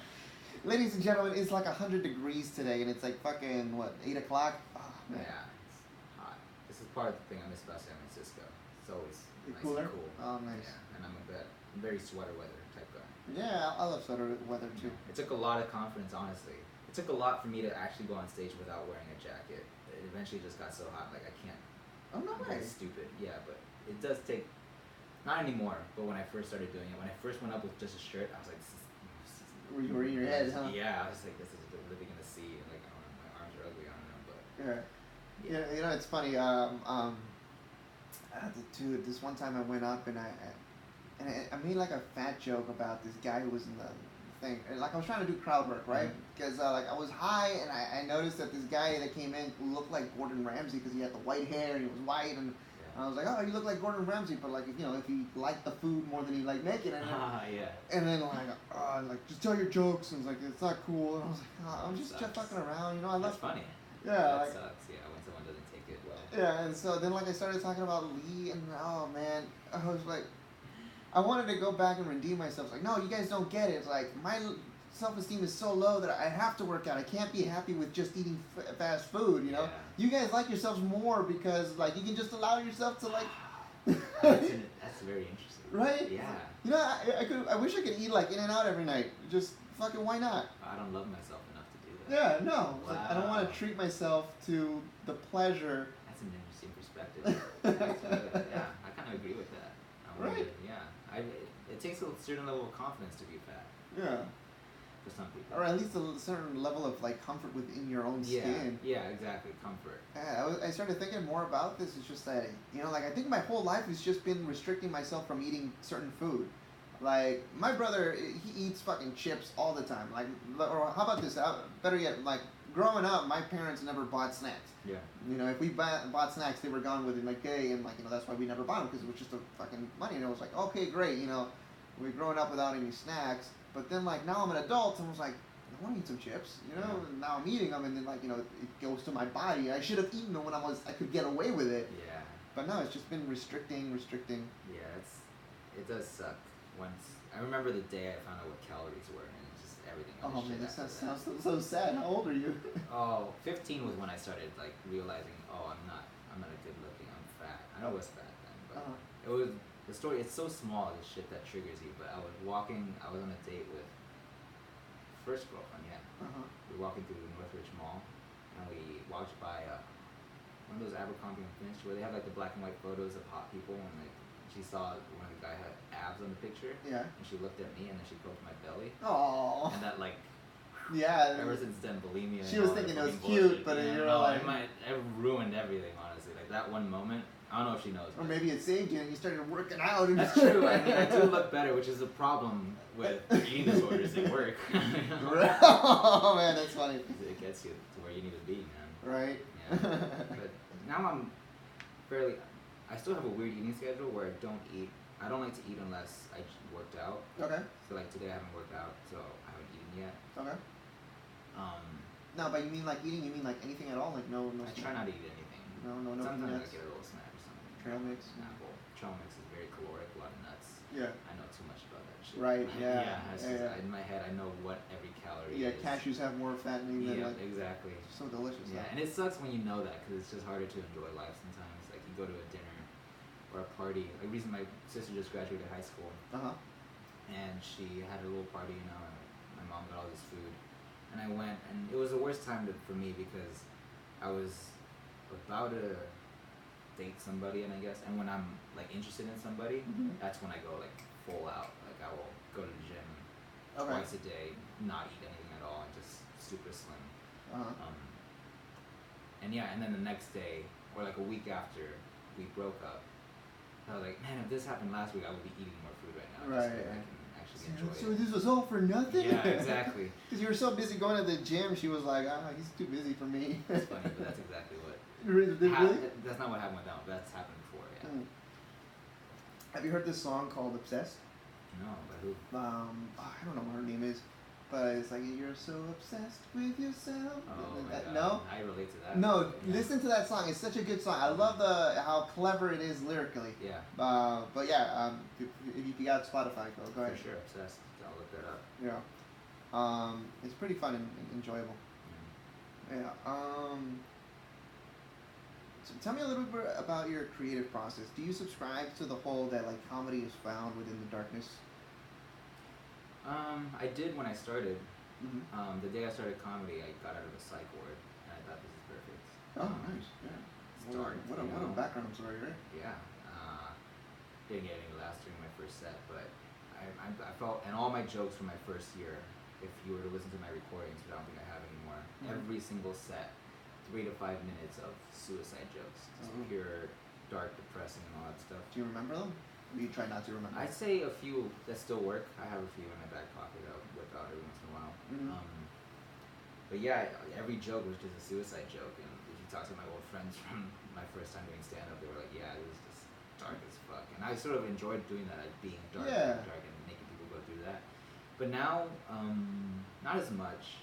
Ladies and gentlemen, it's like 100 degrees today, and it's like fucking what 8 o'clock. Oh, man. Yeah, it's hot. This is part of the thing I miss about San Francisco. It's always nice cooler. And cool. Oh, nice. Yeah, and I'm very sweater weather type guy. Yeah, I love sweater weather too. It took a lot of confidence, honestly. It took a lot for me to actually go on stage without wearing a jacket. It eventually just got so hot, like I can't. Oh no way. It's stupid. Yeah, but it does take. Not anymore, but when I first started doing it, when I first went up with just a shirt, I was like, you were in your head, huh? Yeah, I was like, this is what are they gonna see? And like, I don't know, my arms are ugly, I don't know, but. Yeah. You know, it's funny. Dude, this one time I went up and I made like a fat joke about this guy who was in the thing. Like I was trying to do crowd work, right? Because like I was high and I noticed that this guy that came in looked like Gordon Ramsay because he had the white hair and he was white and. I was like, oh, you look like Gordon Ramsay, but like, if you like the food more than you like making it. And then like, just tell your jokes, and it's like, it's not cool. And I was like, oh, I'm just fucking around, you know. That's funny. Yeah. That sucks. Yeah, when someone doesn't take it well. Yeah, and so then like I started talking about Lee, and oh man, I was like, I wanted to go back and redeem myself. Like, no, you guys don't get it. It's like my self-esteem is so low that I have to work out. I can't be happy with just eating fast food, you know? Yeah. You guys like yourselves more because, like, you can just allow yourself to, like... that's very interesting. Right? Yeah. You know, I wish I could eat, like, In-N-Out every night. Just fucking, why not? I don't love myself enough to do that. Yeah, no. Wow. Like, I don't want to treat myself to the pleasure... That's an interesting perspective. Yeah, I kind of agree with that. Right? Yeah. It takes a certain level of confidence to be fat. Yeah. For some people. Or at least a certain level of like comfort within your own skin. Yeah, exactly. Comfort. Yeah, I started thinking more about this. It's just that, you know, like I think my whole life has just been restricting myself from eating certain food. Like my brother, he eats fucking chips all the time. Like, or how about this? Better yet, like growing up, my parents never bought snacks. Yeah. You know, if we bought snacks, they were gone within like a day, and like, you know, that's why we never bought them because it was just a fucking money. And it was like, okay, great, you know, we're growing up without any snacks. But then, like, now I'm an adult, and I was like, I want to eat some chips, you know. Yeah. Now I'm eating them, and then like, you know, it goes to my body. I should have eaten them when I could get away with it. Yeah. But no, it's just been restricting. Yeah, it does suck. Once I remember the day I found out what calories were, and just everything. Oh man, that sounds so sad. How old are you? 15 was when I started like realizing, I'm not a good looking. I'm fat. I know I was fat then, but it was the story. It's so small, the shit that triggers you. But I was on a date with first girlfriend. Yeah. We were walking through Northridge Mall, and we walked by one of those Abercrombie and Fitch where they have like the black and white photos of hot people, and like she saw one of the guy had abs on the picture. Yeah. And she looked at me, and then she poked my belly. Oh. And that like. Yeah. Ever since then, bulimia. She was thinking it was cute, but you were like. It ruined everything, honestly. Like that one moment. I don't know if she knows. Or maybe it saved you, and you started working out. That's true. I mean, I do look better, which is a problem with eating disorders at work. Oh man, that's funny. It gets you to where you need to be, man. Right. Yeah. But now I still have a weird eating schedule where I don't like to eat unless I worked out. Okay. So like today I haven't worked out, so I haven't eaten yet. Okay. No, but you mean like eating? You mean like anything at all? Like no. I try not to eat anything. No. Sometimes I get a little snack or something. Trail mix. Apple. Trail mix is very caloric, a lot of nuts. Yeah. I know too much about that shit. Right. Yeah. In my head, I know what every calorie is. Yeah, cashews have more fattening than like. Exactly. So delicious. Yeah, and it sucks when you know that because it's just harder to enjoy life sometimes. Like you go to a dinner or a party. Like recently, my sister just graduated high school. And she had a little party, you know, and my mom got all this food. And I went, and it was the worst time for me because I was about to date somebody, and I guess, and when I'm like interested in somebody, that's when I go like full out. Like I will go to the gym twice a day, not eat anything at all, and just super slim. And yeah, and then the next day, or like a week after we broke up, I was like, man, if this happened last week, I would be eating more food right now. Right. Just so I can actually enjoy it. So this was all for nothing? Yeah, exactly. Because you were so busy going to the gym, she was like, he's too busy for me. It's funny, but that's exactly what. Really? That's not what happened with them, but that's happened before, yeah. Have you heard this song called Obsessed? No, by who? I don't know what her name is, but it's like, you're so obsessed with yourself. Oh my God. No? I relate to that. No, listen to that song. It's such a good song. I love how clever it is lyrically. Yeah. But yeah, if you got Spotify, go ahead. For sure, Obsessed. I'll look that up. Yeah. It's pretty fun and enjoyable. Yeah. So tell me a little bit about your creative process. Do you subscribe to the whole that like comedy is found within the darkness? I did when I started. The day I started comedy, I got out of a psych ward, and I thought this is perfect. Oh, nice. Yeah. It's dark. What a background story, right? Yeah. Didn't get any laughs during my first set, but I felt, and all my jokes from my first year, if you were to listen to my recordings, which I don't think I have anymore, every single set, 3 to 5 minutes of suicide jokes. Just pure, dark, depressing, and all that stuff. Do you remember them? Or you try not to remember? I'd say a few that still work. I have a few in my back pocket I'll whip out every once in a while. But yeah, every joke was just a suicide joke. And if you talk to my old friends from my first time doing stand-up, they were like, yeah, it was just dark as fuck. And I sort of enjoyed doing that, like being dark and making people go through that. But now, not as much.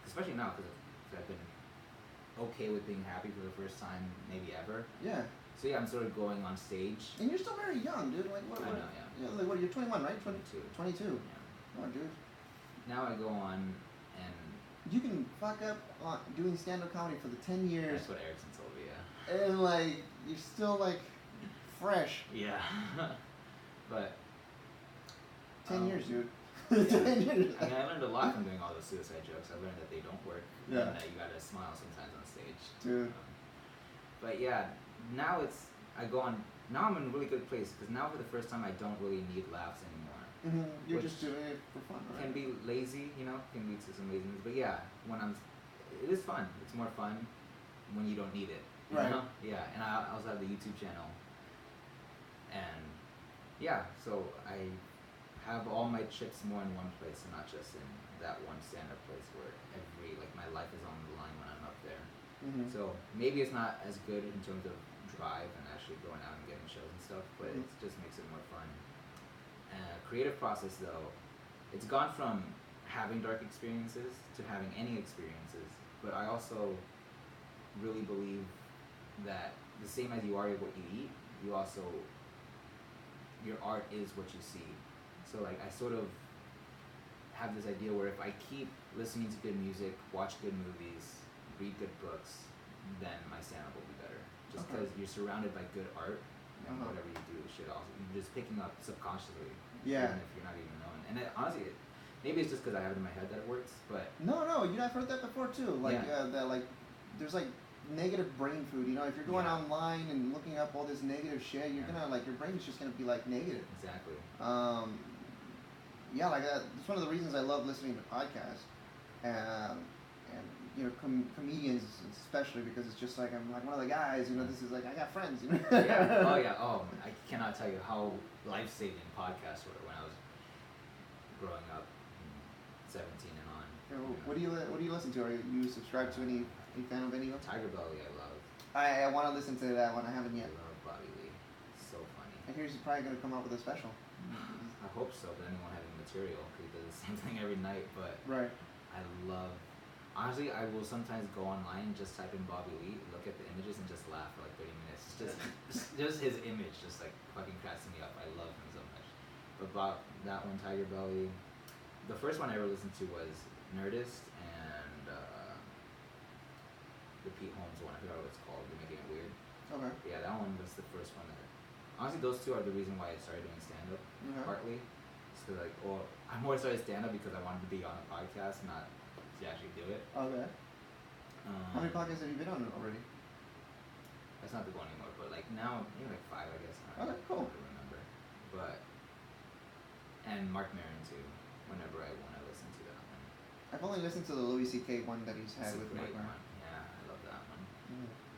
Especially now, because I've been okay with being happy for the first time, maybe ever. Yeah. So yeah, I'm sort of going on stage. And you're still very young, dude. Like what? I know, yeah. Yeah, like what? You're 21, right? 22. 22. Yeah. Oh, dude. Now I go on and. You can fuck up doing stand-up comedy for the 10 years. That's what Erickson told me, yeah. And like you're still like fresh. Yeah. But. 10 years, dude. Yeah. 10 years. I mean, I learned a lot from doing all those suicide jokes. I learned that they don't work. Yeah. And that you gotta smile sometimes on stage. Dude. But yeah, now now I'm in a really good place because now for the first time I don't really need laughs anymore. You're just doing it for fun, right? Can be lazy, can lead to some laziness. But yeah, it is fun. It's more fun when you don't need it. You know? Yeah, and I also have the YouTube channel. And yeah, so I have all my chips more in one place and not just in that one stand-up place where my life is on the line when I'm up there. So maybe it's not as good in terms of drive and actually going out and getting shows and stuff, but it just makes it more fun. Creative process though, it's gone from having dark experiences to having any experiences, but I also really believe that the same as you are what you eat, you also, your art is what you see. So like I sort of have this idea where if I keep listening to good music, watch good movies, read good books, then my stand-up will be better. Just because you're surrounded by good art, and whatever you do should also, you're just picking up subconsciously. Yeah. Even if you're not even knowing. And honestly, maybe it's just because I have it in my head that it works, but. No, I've heard that before too. Like, that like, there's like negative brain food, you know, if you're going online and looking up all this negative shit, you're gonna, like, your brain's just gonna be like negative. Exactly. Yeah, like it's one of the reasons I love listening to podcasts, and you know, comedians especially, because it's just like I'm like one of the guys, you know, this is like I got friends, you know. I cannot tell you how life-saving podcasts were when I was growing up, 17 and on. What do you listen to? Are you subscribed to any fan of any of them? Tiger Belly, I love. I want to listen to that one. I haven't yet. I love Bobby Lee. So funny. I hear he's probably gonna come out with a special. I hope so, but then he won't have any material because he does the same thing every night. But right. I love. Honestly, I will sometimes go online, just type in Bobby Lee, look at the images, and just laugh for like 30 minutes. Just his image just like fucking cracks me up. I love him so much. But about that one, Tiger Belly, the first one I ever listened to was Nerdist and the Pete Holmes one. I forgot what it's called. They're making it weird. Okay. Yeah, that one was the first one that. Honestly, those two are the reason why I started doing stand-up, partly. So like, well, I more started stand-up because I wanted to be on a podcast, not to actually do it. Okay. How many podcasts have you been on already? That's not the goal anymore, but like now, maybe like 5, I guess. Okay, cool. I don't remember. But, and Mark Maron too, whenever I want to listen to that one. I've only listened to the Louis C.K. one that he's had with Mark Maron. Yeah, I love that one.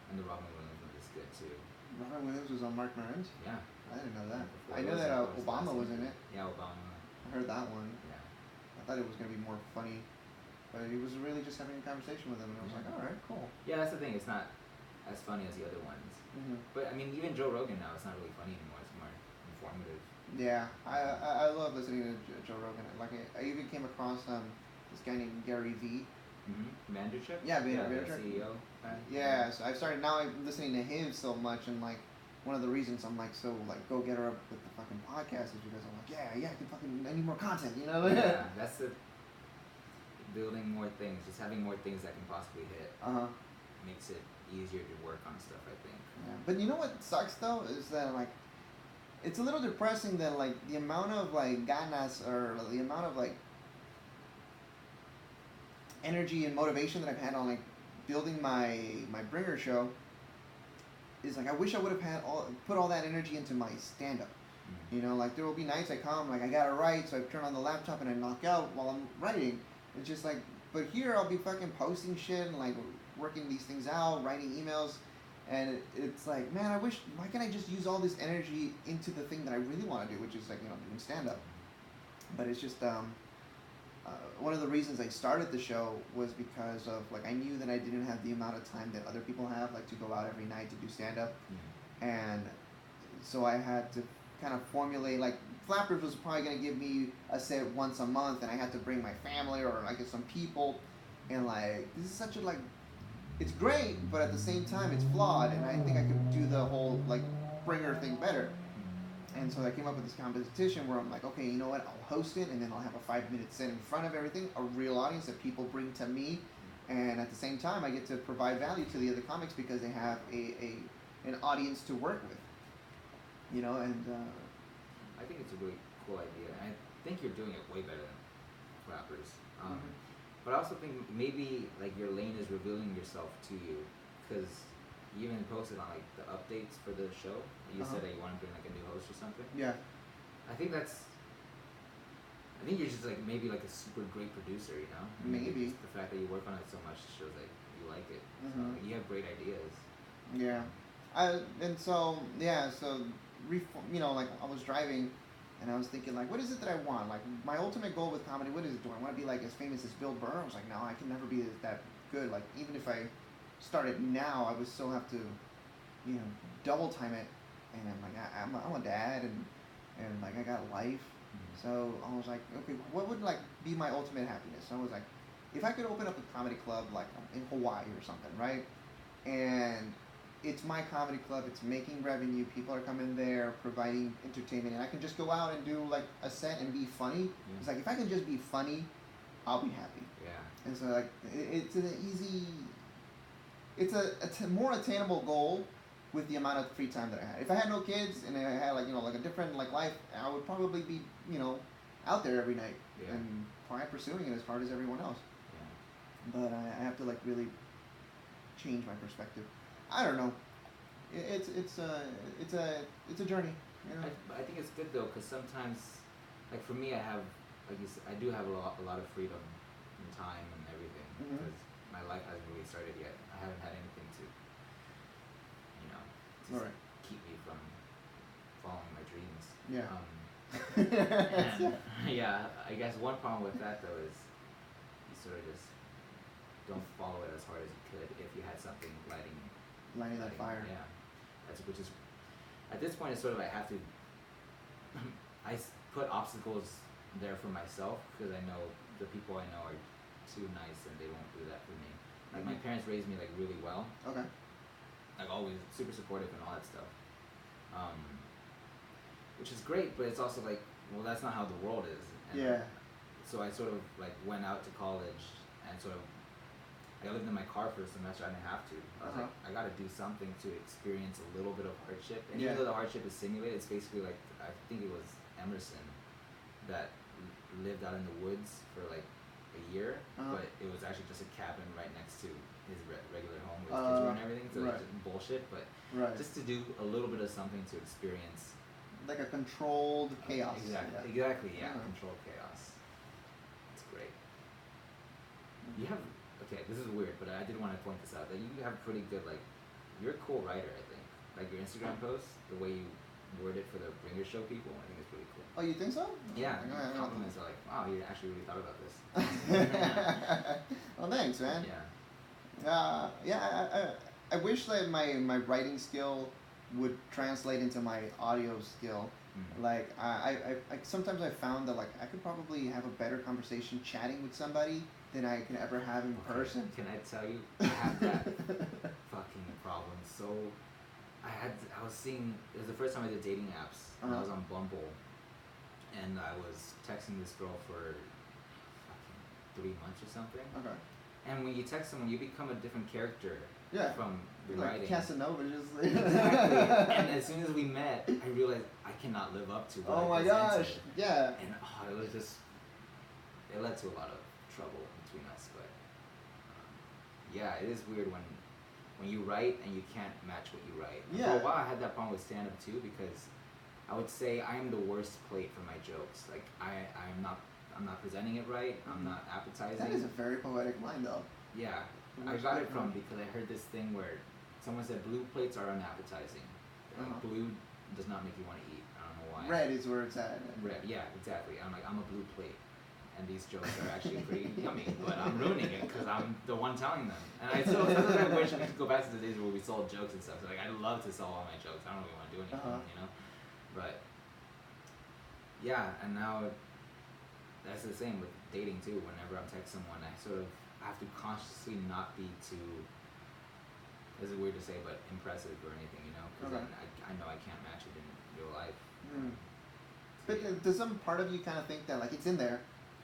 And the Robin Williams one is good too. Robin Williams was on Mark Maron's? Yeah. I didn't know that. I know that Obama was in it. Yeah, Obama. I heard that one. Yeah. I thought it was going to be more funny, but he was really just having a conversation with him, and I was like, all right, cool. Yeah, that's the thing. It's not as funny as the other ones. But I mean, even Joe Rogan now, it's not really funny anymore. It's more informative. Yeah, I love listening to Joe Rogan. Like I even came across this guy named Gary Vee. Vaynerchuk? Yeah, Vaynerchuk. CEO. Yeah, so I've started now. I'm listening to him so much, and like one of the reasons I'm like so like go get her up with the fucking podcast is because I'm like I need more content, you know. Yeah, that's the building more things, just having more things that can possibly hit. Makes it easier to work on stuff, I think. Yeah, but you know what sucks though is that like it's a little depressing that like the amount of like ganas or the amount of like energy and motivation that I've had on like building my bringer show is like I wish I would have put all that energy into my stand up. You know, like there will be nights I come, like I gotta write, so I turn on the laptop and I knock out while I'm writing. It's just like, but here I'll be fucking posting shit and like working these things out, writing emails, and it's like, man, why can't I just use all this energy into the thing that I really want to do, which is like, you know, doing stand up. But it's just, one of the reasons I started the show was because of like I knew that I didn't have the amount of time that other people have, like to go out every night to do stand up, and so I had to kind of formulate, like Flappers was probably going to give me a set once a month, and I had to bring my family or like some people, and like this is such a like it's great, but at the same time it's flawed, and I think I could do the whole like bringer thing better. And so I came up with this competition where I'm like, okay, you know what, I'll host it, and then I'll have a 5-minute set in front of everything, a real audience that people bring to me, and at the same time I get to provide value to the other comics because they have an audience to work with. You know, and I think it's a really cool idea. I think you're doing it way better than Flappers. But I also think maybe like your lane is revealing yourself to you, because you even posted on like the updates for the show. You said that you want to bring like a new host or something. Yeah. I think you're just like maybe like a super great producer, you know? Maybe. The fact that you work on it so much shows that you like it. So, like, you have great ideas. Yeah. You know, like I was driving and I was thinking like, what is it that I want? Like my ultimate goal with comedy, what is it? Do I want to be like as famous as Bill Burr? I was like, no, I can never be that good. Like even if I started now, I would still have to, you know, double time it. And I'm like, I'm a dad and like I got life, So I was like, okay, what would like be my ultimate happiness? So I was like, if I could open up a comedy club like in Hawaii or something, right? And it's my comedy club. It's making revenue. People are coming there, providing entertainment, and I can just go out and do like a set and be funny. Yeah. It's like if I can just be funny, I'll be happy. Yeah. And so like it's an easy, it's a more attainable goal with the amount of free time that I had. If I had no kids and I had like like a different like life, I would probably be out there every night and probably pursuing it as hard as everyone else. Yeah. But I have to like really change my perspective. I don't know. It's a journey. I think it's good though, because sometimes, like for me, I do have a lot of freedom and time and everything, because my life hasn't really started yet. I haven't had anything to keep me from following my dreams. Yeah. And yeah, I guess one problem with that though is you sort of just don't follow it as hard as you could if you had something lighting that fire. Yeah, which is at this point it's sort of I have to. I put obstacles there for myself because I know the people I know are too nice and they won't do that for me. Like my parents raised me like really well. Okay. Like always super supportive and all that stuff. Which is great, but it's also like, well, that's not how the world is. And yeah. So I sort of like went out to college and sort of I lived in my car for a semester. I didn't have to. I was like, I got to do something to experience a little bit of hardship. And even though the hardship is simulated, it's basically like I think it was Emerson that lived out in the woods for like a year, but it was actually just a cabin right next to his regular home with his kids and everything. So it's just bullshit, but just to do a little bit of something to experience. Like a controlled chaos. Exactly, controlled chaos. It's great. You have, okay, this is weird, but I did want to point this out, that you have pretty good, like, you're a cool writer, I think. Like your Instagram posts, the way you word it for the Bringer Show people, I think it's really cool. Oh, you think so? Yeah, compliments are like, wow, you actually really thought about this. Well, thanks, man. Yeah. I wish that my writing skill would translate into my audio skill. Like I sometimes I found that like I could probably have a better conversation chatting with somebody than I can ever have in person. Can I tell you, I have that fucking problem. So I was seeing, it was the first time I did dating apps, and I was on Bumble, and I was texting this girl for fucking 3 months or something. Okay. And when you text someone, you become a different character. Yeah. From the like writing. Casanova, just exactly. And as soon as we met, I realized I cannot live up to what oh I my gosh. Yeah. And it was just, it led to a lot of trouble between us. But yeah, it is weird when you write and you can't match what you write. Yeah. For a while, I had that problem with stand-up too, because I would say I am the worst plate for my jokes. Like I'm not presenting it right. I'm not appetizing. That is a very poetic line, though. Yeah. I got it from because I heard this thing where someone said blue plates are unappetizing. Blue does not make you want to eat. I don't know why. Red is where it's at. Red, yeah, exactly. I'm like, I'm a blue plate, and these jokes are actually pretty yummy, but I'm ruining it because I'm the one telling them. And I still sometimes I wish we could go back to the days where we sold jokes and stuff. So like, I'd love to sell all my jokes. I don't really want to do anything, But yeah, and now that's the same with dating too. Whenever I'm texting someone, I sort of have to consciously not be too, this is weird to say, but impressive or anything, because then I know I can't match it in real life. But does some part of you kind of think that like it's in there,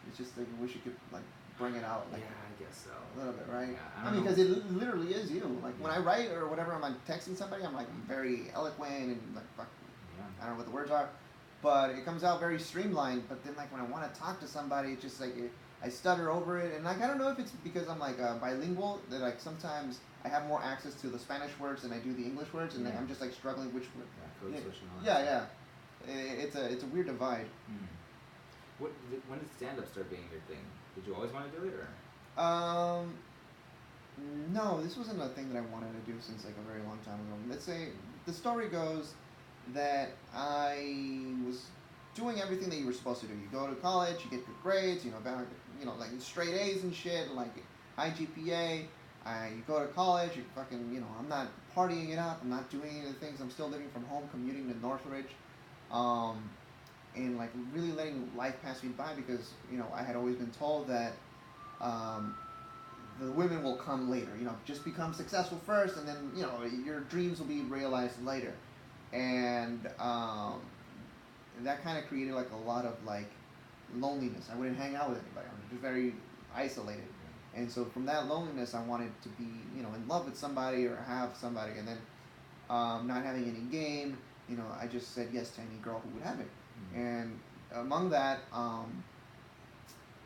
it's just like you wish you could like bring it out? Like, yeah, I guess so. A little bit, right? Yeah, I mean, because it literally is you. Like when I write or whatever, I'm like texting somebody, I'm like very eloquent and like I don't know what the words are, but it comes out very streamlined. But then like when I want to talk to somebody, it's just like I stutter over it, and like I don't know if it's because I'm like bilingual that like sometimes I have more access to the Spanish words than I do the English words, and like I'm just like struggling which word. Yeah, code switch and all that. Yeah. It's a weird divide. When did stand up start being your thing? Did you always want to do it, or? No, this wasn't a thing that I wanted to do since like a very long time ago. Let's say the story goes that I was doing everything that you were supposed to do. You go to college, you get good grades, like straight A's and shit, like high GPA. You go to college, you fucking, I'm not partying it up, I'm not doing any of the things, I'm still living from home, commuting to Northridge. and like really letting life pass me by because I had always been told that the women will come later. Just become successful first, and then your dreams will be realized later, and that kind of created like a lot of like loneliness. I wouldn't hang out with anybody. I was just very isolated, and so from that loneliness, I wanted to be in love with somebody or have somebody, and then not having any game. I just said yes to any girl who would have it, and among that,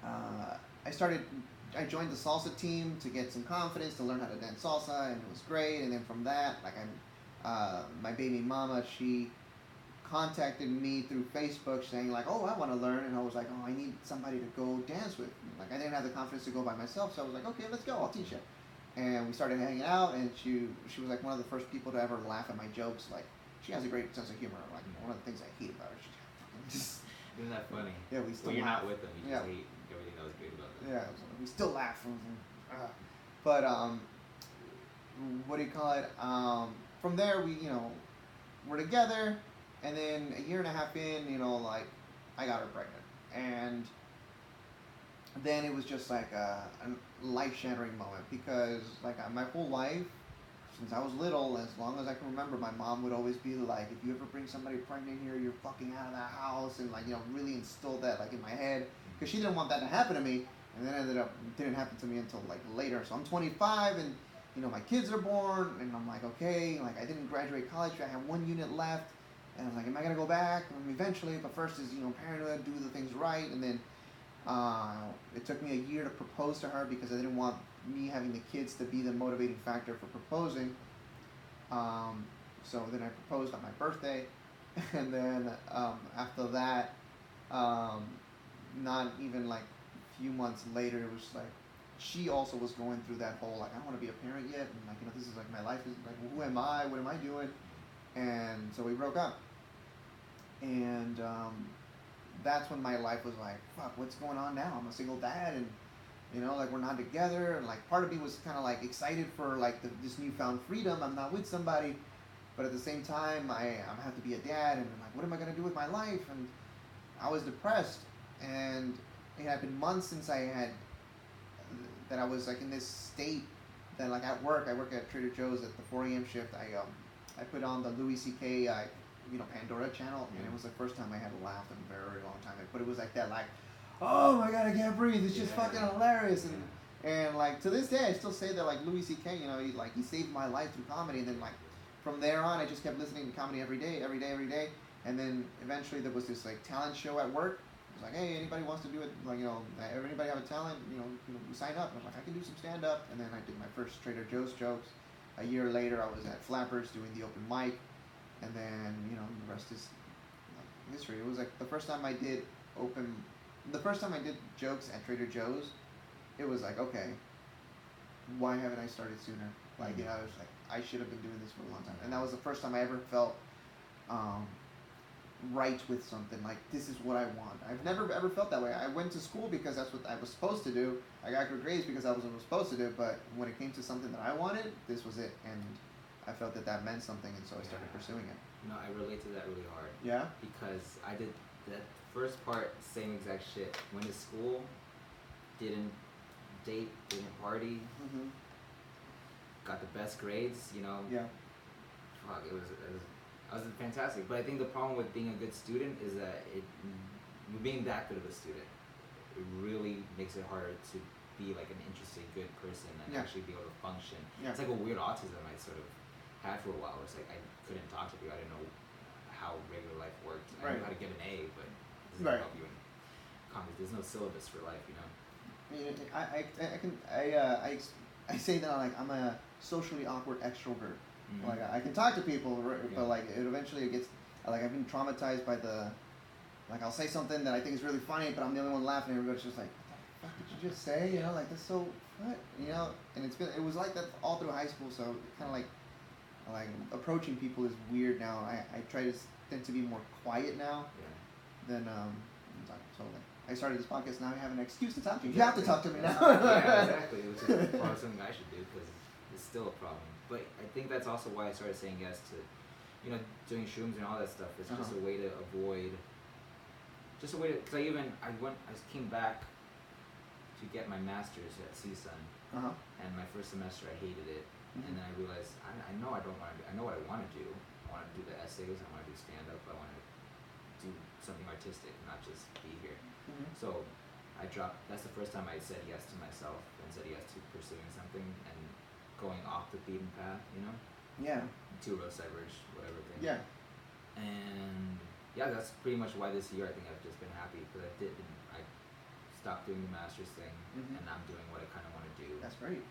I joined the salsa team to get some confidence, to learn how to dance salsa, and it was great. And then from that, like my baby mama, she contacted me through Facebook saying like, oh, I want to learn, and I was like, oh, I need somebody to go dance with. Like I didn't have the confidence to go by myself, so I was like, okay, let's go, I'll teach you. And we started hanging out, and she was like one of the first people to ever laugh at my jokes. Like she has a great sense of humor. Like one of the things I hate about her, she just. Isn't that funny? Yeah, we still. When you're laugh. not with them, you just hate everything that was good about them. Yeah, we still laugh. But what do you call it? From there, we're together, and then a year and a half in, like I got her pregnant, and then it was just like a life-shattering moment because like my whole life, since I was little, as long as I can remember, my mom would always be like, if you ever bring somebody pregnant here, you're fucking out of that house, and like really instilled that like in my head because she didn't want that to happen to me, and then it didn't happen to me until like later. So I'm 25, and my kids are born, and I'm like, okay, like I didn't graduate college, I have 1 unit left, and I'm like, am I gonna go back? Eventually, but first is parenthood, do the things right, and then it took me a year to propose to her because I didn't want me having the kids to be the motivating factor for proposing. So then I proposed on my birthday, and then after that, not even like a few months later, it was like she also was going through that whole like I don't want to be a parent yet, and like this is like my life is like who am I? What am I doing? And so we broke up, and that's when my life was like, fuck, what's going on now? I'm a single dad, and like we're not together, and like part of me was kind of like excited for like this newfound freedom. I'm not with somebody, but at the same time, I have to be a dad, and I'm like, what am I gonna do with my life? And I was depressed, and it had been months since that I was like in this state. That like at work, I work at Trader Joe's at the 4 a.m. shift. I put on the Louis C.K. Pandora channel, and it was the first time I had laughed in a very long time. But it was like that, like, oh my god, I can't breathe. It's just fucking hilarious. And like to this day, I still say that like Louis C.K. He saved my life through comedy. And then like from there on, I just kept listening to comedy every day. And then eventually there was this like talent show at work. It was like, hey, anybody wants to do it? Like anybody have a talent? You sign up. And I was like, I can do some stand up. And then I did my first Trader Joe's jokes. A year later, I was at Flappers doing the open mic. And then, the rest is history. It was like the first time I did jokes at Trader Joe's, it was like, okay, why haven't I started sooner? Like, I was like, I should have been doing this for a long time. And that was the first time I ever felt right with something. Like, this is what I want. I've never ever felt that way. I went to school because that's what I was supposed to do. I got good grades because I was supposed to do. But when it came to something that I wanted, this was it. And I felt that meant something, and so I started pursuing it. I relate to that really hard. Yeah? Because I did that first part, same exact shit. Went to school, didn't date, didn't party, got the best grades, Yeah. Fuck, it was fantastic. But I think the problem with being a good student is that being that good of a student, it really makes it harder to be like an interesting, good person and actually be able to function. Yeah. It's like a weird autism I sort of had for a while. Where it's like I couldn't talk to people. I didn't know how regular life worked. I knew how to get an A, but it doesn't help you in comedy. There's no syllabus for life, I say that I'm a socially awkward extrovert. Like I can talk to people, but like it gets like I've been traumatized by like I'll say something that I think is really funny, but I'm the only one laughing. Everybody's just like, what the fuck did you just say? Like that's so what? And it was like that all through high school. So kind of like approaching people is weird now. I try to tend to be more quiet now than so like I started this podcast. Now I have an excuse to talk to you. You have to talk to me now. Yeah, exactly. Which is probably something I should do because it's still a problem. But I think that's also why I started saying yes to, doing shrooms and all that stuff. It's just a way to avoid just a way to, because I came back to get my master's at CSUN, and my first semester I hated it, and then I realized I know I don't want to. I know what I want to do. I want to do the essays. I want to do stand up. I want to do something artistic, not just be here. So I dropped. That's the first time I said yes to myself and said yes to pursuing something and going off the beaten path. You know. Yeah. Two roads diverge, whatever thing. Yeah. And yeah, that's pretty much why this year I think I've just been happy because I stopped doing the master's thing, and I'm doing what I kind of want to do. That's great.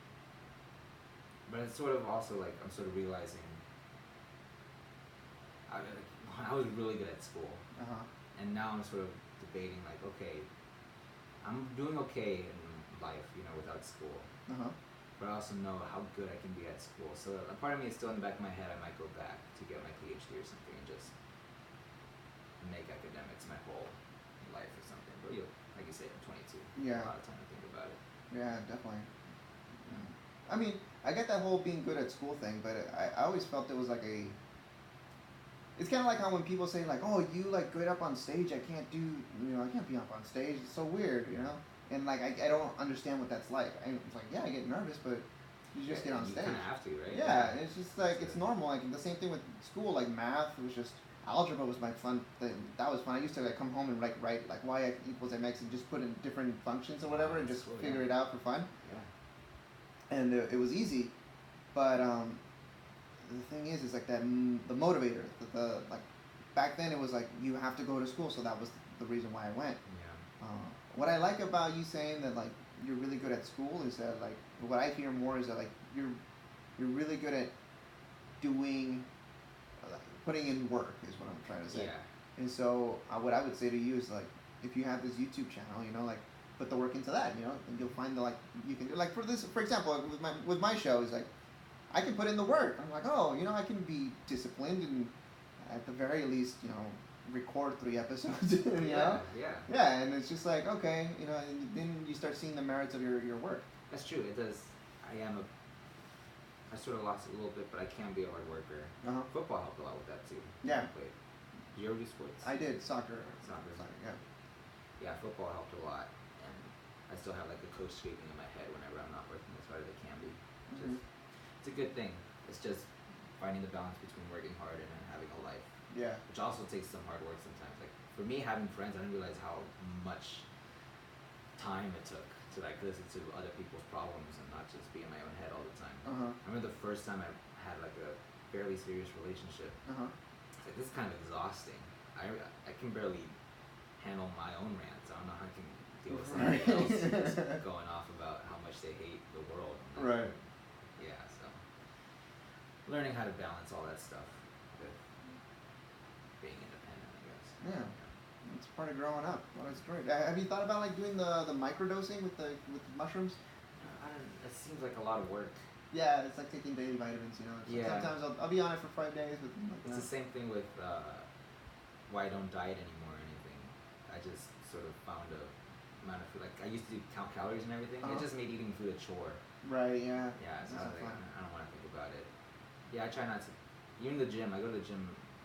But it's sort of also like I'm sort of realizing I was really good at school, and now I'm sort of debating like, okay, I'm doing okay in life, you know, without school. But I also know how good I can be at school. So a part of me is still in the back of my head. I might go back to get my PhD or something and just make academics my whole life or something. But like you say, I'm 22. Yeah. A lot of time to think about it. Yeah, definitely. I mean, I get that whole being good at school thing, but I always felt it was like a. It's kind of like how when people say like, "Oh, you like good up on stage. I can't do, I can't be up on stage. It's so weird, you know." And like I don't understand what that's like. It's like, yeah, I get nervous, but you just get on stage. You kind of have to, right? Yeah, it's just like it's normal. Like the same thing with school. Like math was just algebra was my fun thing. That was fun. I used to like come home and write like y equals mx and just put in different functions or whatever and just figure it out for fun. Yeah. And it was easy, but the thing is like that the motivator. The like back then it was like you have to go to school, so that was the reason why I went. Yeah. What I like about you saying that like you're really good at school is that like what I hear more is that like you're really good at doing putting in work is what I'm trying to say. Yeah. And so what I would say to you is like if you have this YouTube channel, like put the work into that, and you'll find the you can do like for example with my show is like I can put in the work. I'm like, I can be disciplined and at the very least, record 3 episodes, Yeah. Yeah, and it's just like, okay, and then you start seeing the merits of your work. That's true. It does. I sort of lost it a little bit, but I can be a hard worker. Football helped a lot with that too. Yeah. Did you ever do sports? I did soccer, yeah. Yeah, football helped a lot, and I still have like a coach screaming in my head whenever I'm not working as hard as I can be. It's a good thing. It's just finding the balance between working hard and having a life. Yeah. Which also takes some hard work sometimes. Like for me, having friends, I didn't realize how much time it took to like listen to other people's problems and not just be in my own head all the time. I remember the first time I had like a fairly serious relationship. It's like, this is kind of exhausting. I can barely handle my own rants. I don't know how I can deal with somebody else just going off about how much they hate the world. Right. Yeah, so learning how to balance all that stuff with being independent, I guess. Yeah. It's part of growing up. Well, that's great. Have you thought about like doing the microdosing with the mushrooms? It seems like a lot of work. Yeah, it's like taking daily vitamins. Sometimes I'll be on it for 5 days. But it's the same thing with why I don't diet anymore or anything. I just sort of found a amount of food. Like I used to count calories and everything. It just made eating food a chore. Right. Yeah. Yeah. So I don't want to think about it. Yeah, I try not to. Even the gym. I go to the gym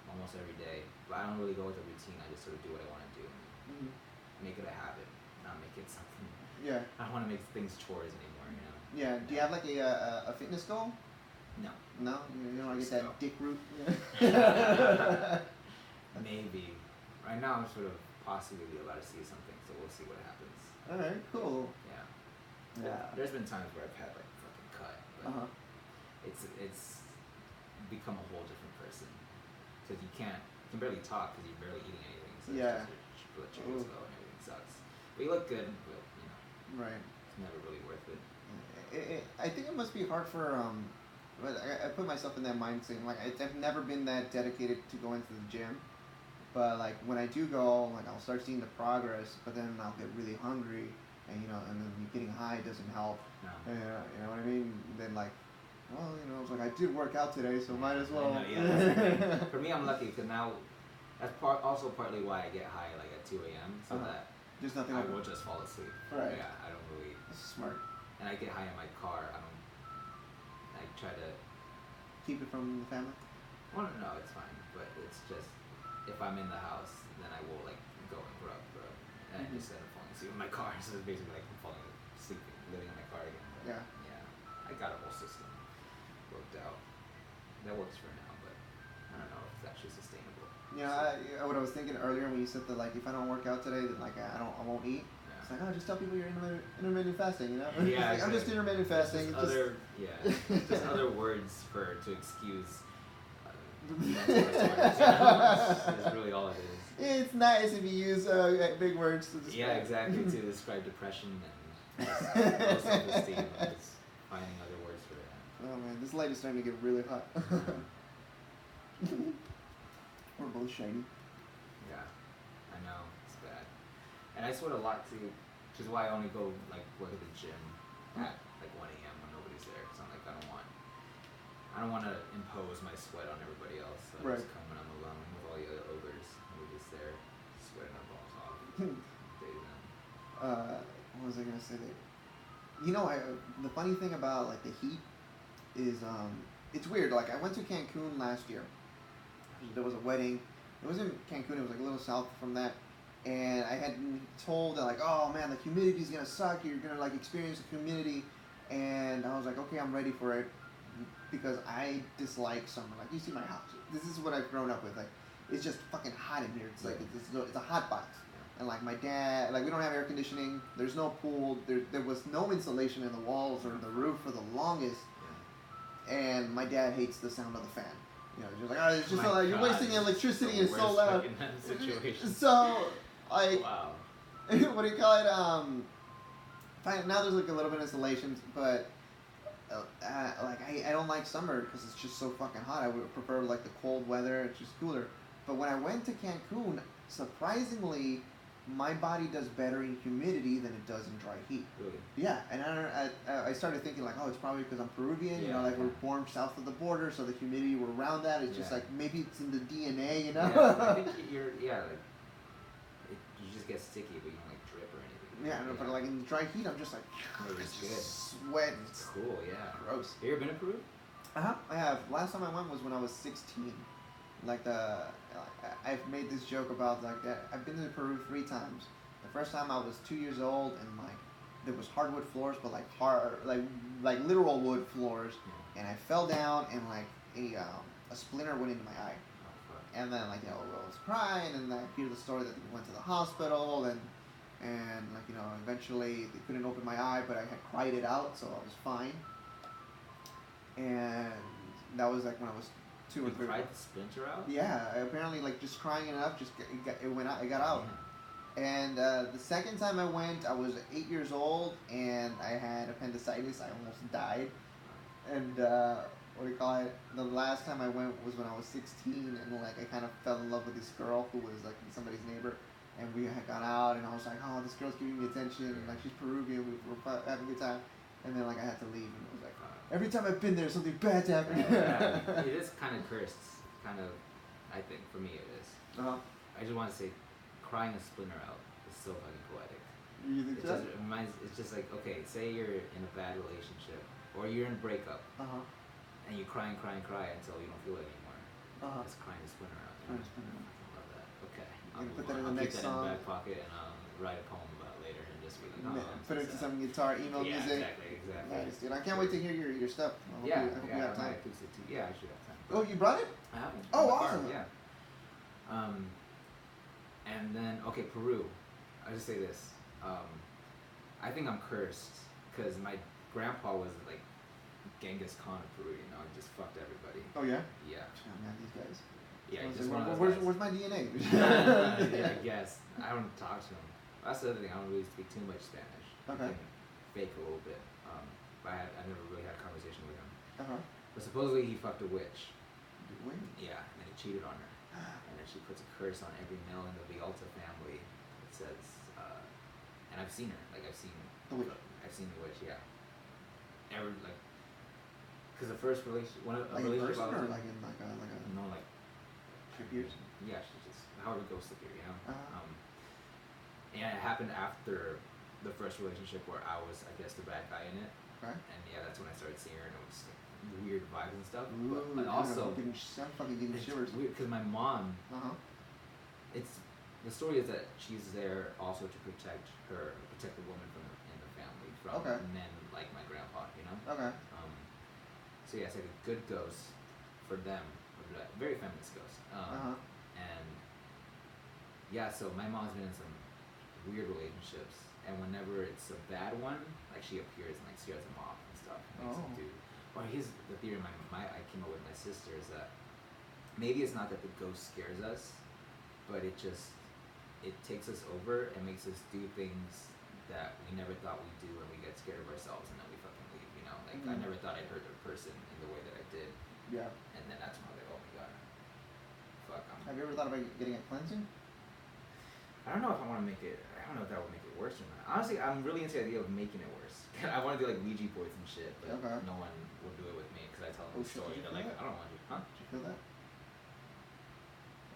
almost every day, but I don't really go with a routine. I just sort of do what I want to do and make it a habit, not make it something. Yeah. I don't want to make things chores anymore. Yeah. Do you have like a fitness goal? No. No. You don't want to get that dick root. Maybe. Right now, I'm sort of possibly allowed to see something, so we'll see what happens. All right. Cool. Yeah. Yeah. There's been times where I've had like fucking cut, but it's become a whole different person because you can barely talk because you're barely eating anything. So yeah. It's just blood sugars low and everything sucks. But you look good, but right. It's never really worth it. I think it must be hard for but I put myself in that mindset. Like I've never been that dedicated to going to the gym, but like when I do go, like I'll start seeing the progress. But then I'll get really hungry, and and then getting high doesn't help. No. You know what I mean? Then like, well, it's like I did work out today, so might as well. For me, I'm lucky because now that's also partly why I get high like at 2 a.m. so that just nothing. I will just fall asleep. Right. Yeah, I don't really. This is smart. And I get high in my car. I try to keep it from the family. Well, no, it's fine. But it's just if I'm in the house, then I will like go and grab and I just ended up falling asleep in my car. So it's basically like I'm falling asleep, living in my car again. But yeah, I got a whole system worked out. That works for now, but I don't know if it's actually sustainable. Yeah, what I was thinking earlier when you said that, like, if I don't work out today, then like I won't eat. Yeah. It's like, oh, just tell people you're intermittent fasting, you know? Yeah, like, I'm just intermittent fasting. Just other words to excuse. That's really all it is. It's nice if you use big words to describe. Yeah, exactly, to describe depression and low self-esteem. Just finding other words for it. Oh man, this light is starting to get really hot. We're both shiny. Yeah, I know, it's bad. And I sweat a lot too, which is why I only go like work at the gym at like 1 a.m. when nobody's there. Cause I'm like, I don't want to impose my sweat on everybody else. So I just come when I'm alone with all the other ogres. We're just there, sweating our balls off. What was I gonna say there? You know, the funny thing about like the heat is it's weird. Like I went to Cancun last year. There was a wedding. It wasn't Cancun. It was like a little south from that. And I had been told that like, oh man, the humidity's gonna suck. You're gonna like experience the humidity. And I was like, okay, I'm ready for it, because I dislike summer. Like you see my house. This is what I've grown up with. Like it's just fucking hot in here. It's like it's a hot box. And like my dad, like we don't have air conditioning. There's no pool. There was no insulation in the walls or the roof for the longest. And my dad hates the sound of the fan. You know, just like, oh, it's just so, like, you're wasting electricity, it's so loud. So, like, wow. What do you call it? Fine, now there's like a little bit of insulation, but like I don't like summer because it's just so fucking hot. I would prefer like the cold weather. It's just cooler. But when I went to Cancun, surprisingly, my body does better in humidity than it does in dry heat. Really? Yeah, and I started thinking like, oh, it's probably because I'm Peruvian, you know, like we're born south of the border, so the humidity we're around that. It's just like maybe it's in the DNA, you know. Yeah, I think you just get sticky, but you don't like drip or anything. Yeah, no, but like in the dry heat, I'm just like sweating. It's cool, yeah. Gross. Have you ever been to Peru? I have. Last time I went was when I was 16. I've made this joke about like that. I've been to Peru 3 times. The first time I was 2 years old, and like there was hardwood floors, but like like literal wood floors, and I fell down and like a splinter went into my eye, and then like I was crying, and I hear the story that they went to the hospital, and like eventually they couldn't open my eye, but I had cried it out, so I was fine. And that was like when I was 2 or 3. You cried the splinter out? Yeah, apparently like just crying it up, it went out. It got out. Yeah. And the second time I went, I was 8 years old, and I had appendicitis. I almost died. And what do you call it? The last time I went was when I was 16, and like I kind of fell in love with this girl who was like somebody's neighbor, and we had gone out, and I was like, oh, this girl's giving me attention, and like she's Peruvian, we were having a good time, and then like I had to leave, and it was like, every time I've been there, something bad's happening. Yeah. It is kind of cursed, kind of. I think for me it is. I just want to say, crying a splinter out is so fucking poetic. You think so? It's just like, okay, say you're in a bad relationship, or you're in a breakup, and you cry and cry and cry until you don't feel it anymore. Just crying a splinter out. I love that. Okay. I'll put that in the next song. Keep that in the back pocket, and I'll write a poem about it later, and just be like, put it to some guitar, emo music. Exactly. Nice, dude. I can't wait to hear your stuff. I hope you have time. Yeah, I should have time. Oh, you brought it? I haven't. Oh, awesome. Yeah. And then, okay, Peru. I'll just say this. I think I'm cursed because my grandpa was like Genghis Khan of Peru, you know, he just fucked everybody. Oh, yeah? Yeah. Oh, man, these guys. Yeah, where's my DNA? Yeah, I guess. I don't talk to him. That's the other thing. I don't really speak too much Spanish. Okay. I can fake a little bit. But I never really had a conversation with him. Uh-huh. But supposedly he fucked a witch. Wait. Yeah, and then he cheated on her. And then she puts a curse on every male in the Villalta family. It says, and I've seen her. Like I've seen the witch. I've seen the witch. Yeah. Because the first relationship, like in person or like in like a no, like she appears. Yeah, she just however goes to appear, you know. Uh-huh. And it happened after the first relationship where I was, I guess, the bad guy in it. Okay. And yeah, that's when I started seeing her, and it was like weird vibes and stuff. Ooh, but also, I'm fucking getting shivers. Weird because my mom. Uh-huh. It's the story is that she's there also to protect the woman in the family from men like my grandpa, you know. Okay. So yeah, it's like a good ghost for them, very feminist ghost. And yeah, so my mom's been in some weird relationships, and whenever it's a bad one, like she appears and like scares them off and stuff. Makes them do. Well, here's the theory I came up with my sister is that maybe it's not that the ghost scares us, but it takes us over and makes us do things that we never thought we'd do, and we get scared of ourselves, and then we fucking leave. You know, like I never thought I'd hurt a person in the way that I did. Yeah. And then that's when I'm like, oh my god, fuck. Have you ever thought about getting a cleansing? I don't know if I want to make it. I don't know if that would make it worse or not. Honestly, I'm really into the idea of making it worse. I want to do like Ouija boards and shit, but no one will do it with me because I tell them the story. They're like, I don't want you, huh? Did you feel that?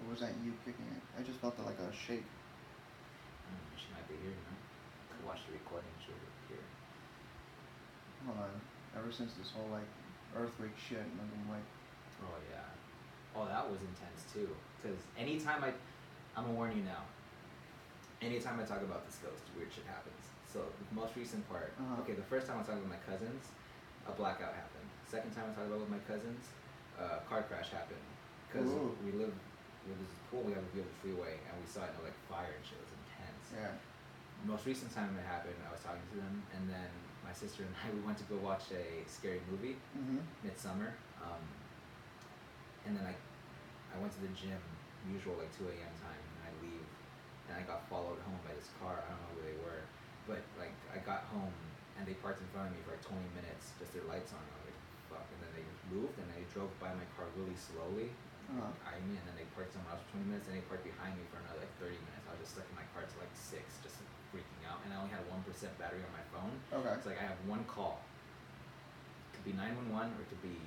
Or was that you kicking it? I just felt like a shake. She might be here, you know. Could watch the recording. She'll be here. Hold on. Ever since this whole like earthquake shit, and I'm like, oh yeah, oh that was intense too. Because anytime I'm gonna warn you now. Anytime I talk about this ghost, weird shit happens. So the most recent part, okay, the first time I was talking with my cousins, a blackout happened. Second time I talked about with my cousins, a car crash happened. Because we live with this pool, we have a view of the freeway, and we saw it like fire and shit. It was intense. Yeah. Most recent time it happened, I was talking to them, and then my sister and I, we went to go watch a scary movie, Midsummer. And then I went to the gym, usual like 2 a.m. time, and I leave. And I got followed home by this car. I don't know who they were, but like I got home and they parked in front of me for like 20 minutes, just their lights on. I was like, fuck. And then they moved and they drove by my car really slowly, eyeing me, and then they parked somewhere else for 20 minutes, and they parked behind me for another like 30 minutes. I was just stuck in my car till like 6, just like, freaking out. And I only had 1% battery on my phone. Okay. It's like I have one call. It could be 911 or it could be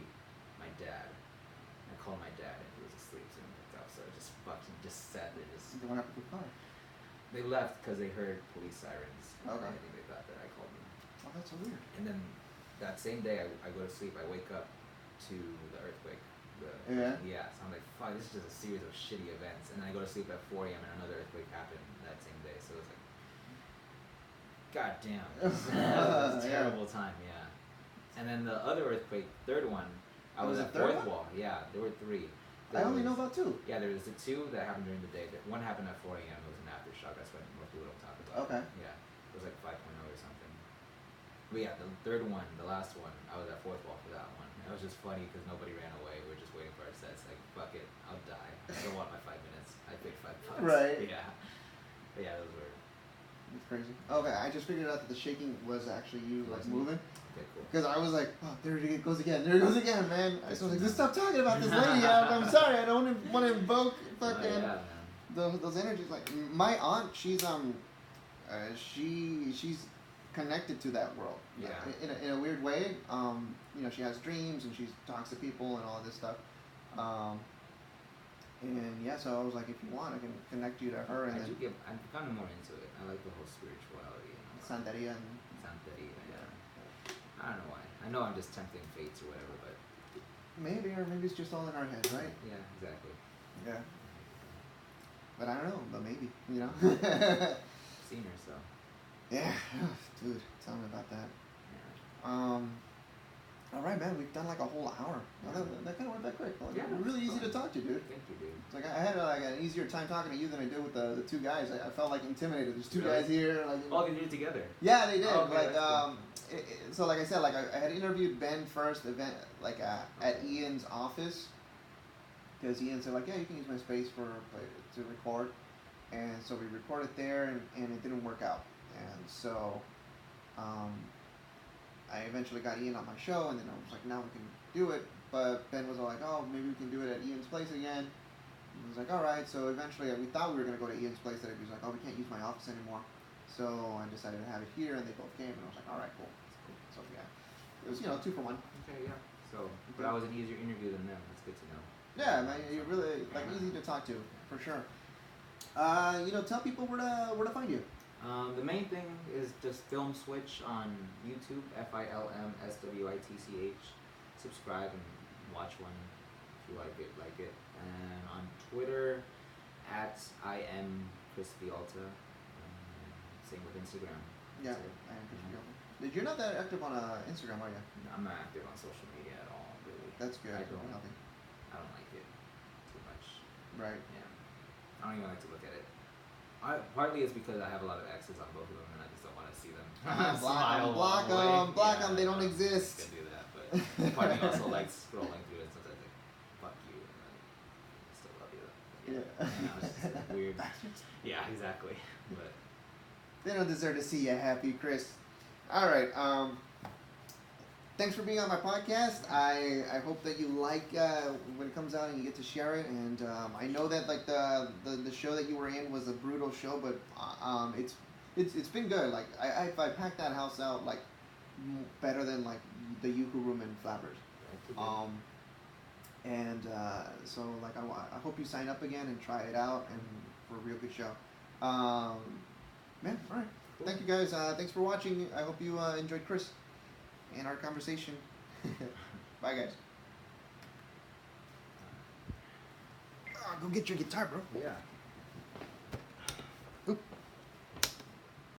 my dad. I called my dad and he was asleep, so he picked up. So I just fucking just sat there, just. What happened to the car? They left because they heard police sirens. Okay. I think they thought that I called them. Oh, that's so weird. And then that same day, I go to sleep. I wake up to the earthquake. Yeah. So I'm like, fuck, this is just a series of shitty events. And then I go to sleep at 4 a.m. and another earthquake happened that same day. So it was like, god damn. That was a terrible time, yeah. And then the other earthquake, third one, I was at fourth wall. Yeah, there were 3. I only know about 2. Yeah, there was the 2 that happened during the day. One happened at 4 a.m. It was an aftershock. That's what most people don't talk about. Okay. Yeah, it was like 5.0 or something. But yeah, the third one, the last one, I was at fourth wall for that one. It was just funny because nobody ran away. We were just waiting for our sets. Like, fuck it, I'll die. I don't want my 5 minutes. I paid $5. Right. Yeah. But yeah, those were. It's crazy. Okay, I just figured out that the shaking was actually you like moving. Okay, cool. Because I was like, oh, there it goes again. There it goes again, man. I was like, just stop talking about this lady. I'm sorry. I don't want to invoke fucking those energies. Like my aunt, she's she's connected to that world. Yeah. In a weird way. You know, she has dreams and she talks to people and all of this stuff. And yeah, so I was like, if you want, I can connect you to her. And I'm kind of more into it. I like the whole spirituality. Santeria and. Santeria, yeah. I don't know why. I know I'm just tempting fates or whatever, but. Maybe, or maybe it's just all in our head, right? Yeah, exactly. Yeah. But I don't know, but maybe, you know? Seen her, so. Yeah, dude, tell me about that. Yeah. All right, man, we've done like a whole hour. Well, that kind of went that quick. Well, yeah, really easy to talk to, dude. Thank you, dude. It's like I had like an easier time talking to you than I did with the 2 guys. I felt like intimidated. There's 2 guys here. Like, oh, they did it together. Yeah, they did. Oh, okay, like, so like I said, like I had interviewed Ben first, like at Ian's office, because Ian said like, yeah, you can use my space to record, and so we recorded there, and it didn't work out, and so. I eventually got Ian on my show, and then I was like, now we can do it. But Ben was all like, oh, maybe we can do it at Ian's place again. And I was like, all right. So eventually, we thought we were going to go to Ian's place. That he was like, oh, we can't use my office anymore. So I decided to have it here, and they both came. And I was like, all right, cool. So yeah, it was 2 for 1. Okay, yeah. So, but I was an easier interview than them. That's good to know. Yeah, man, you're really like easy to talk to for sure. Tell people where to find you. The main thing is just Film Switch on YouTube, FilmSwitch. Subscribe and watch one if you like it. And on Twitter, @IM Chris Villalta. Same with Instagram. Yeah, I am Chris Villalta. You're not that active on Instagram, are you? No, I'm not active on social media at all, really. That's good. I don't like it too much. Right. Yeah. I don't even like to look at it. Partly it's because I have a lot of exes on both of them, and I just don't want to see them. Block them. They don't exist. I can do that, but part of me also likes scrolling through it. Sometimes like, fuck you, and I still love you. It's just weird. Yeah, exactly. But they don't deserve to see you happy, Chris. All right. Thanks for being on my podcast. I hope that you like when it comes out and you get to share it. And I know that like the show that you were in was a brutal show, but it's been good. Like I packed that house out like better than like the Yuhu room in Flappers. So like I hope you sign up again and try it out and for a real good show. Man, all right. Cool. Thank you guys. Thanks for watching. I hope you enjoyed Chris and our conversation. Bye, guys. Go get your guitar, bro. Yeah.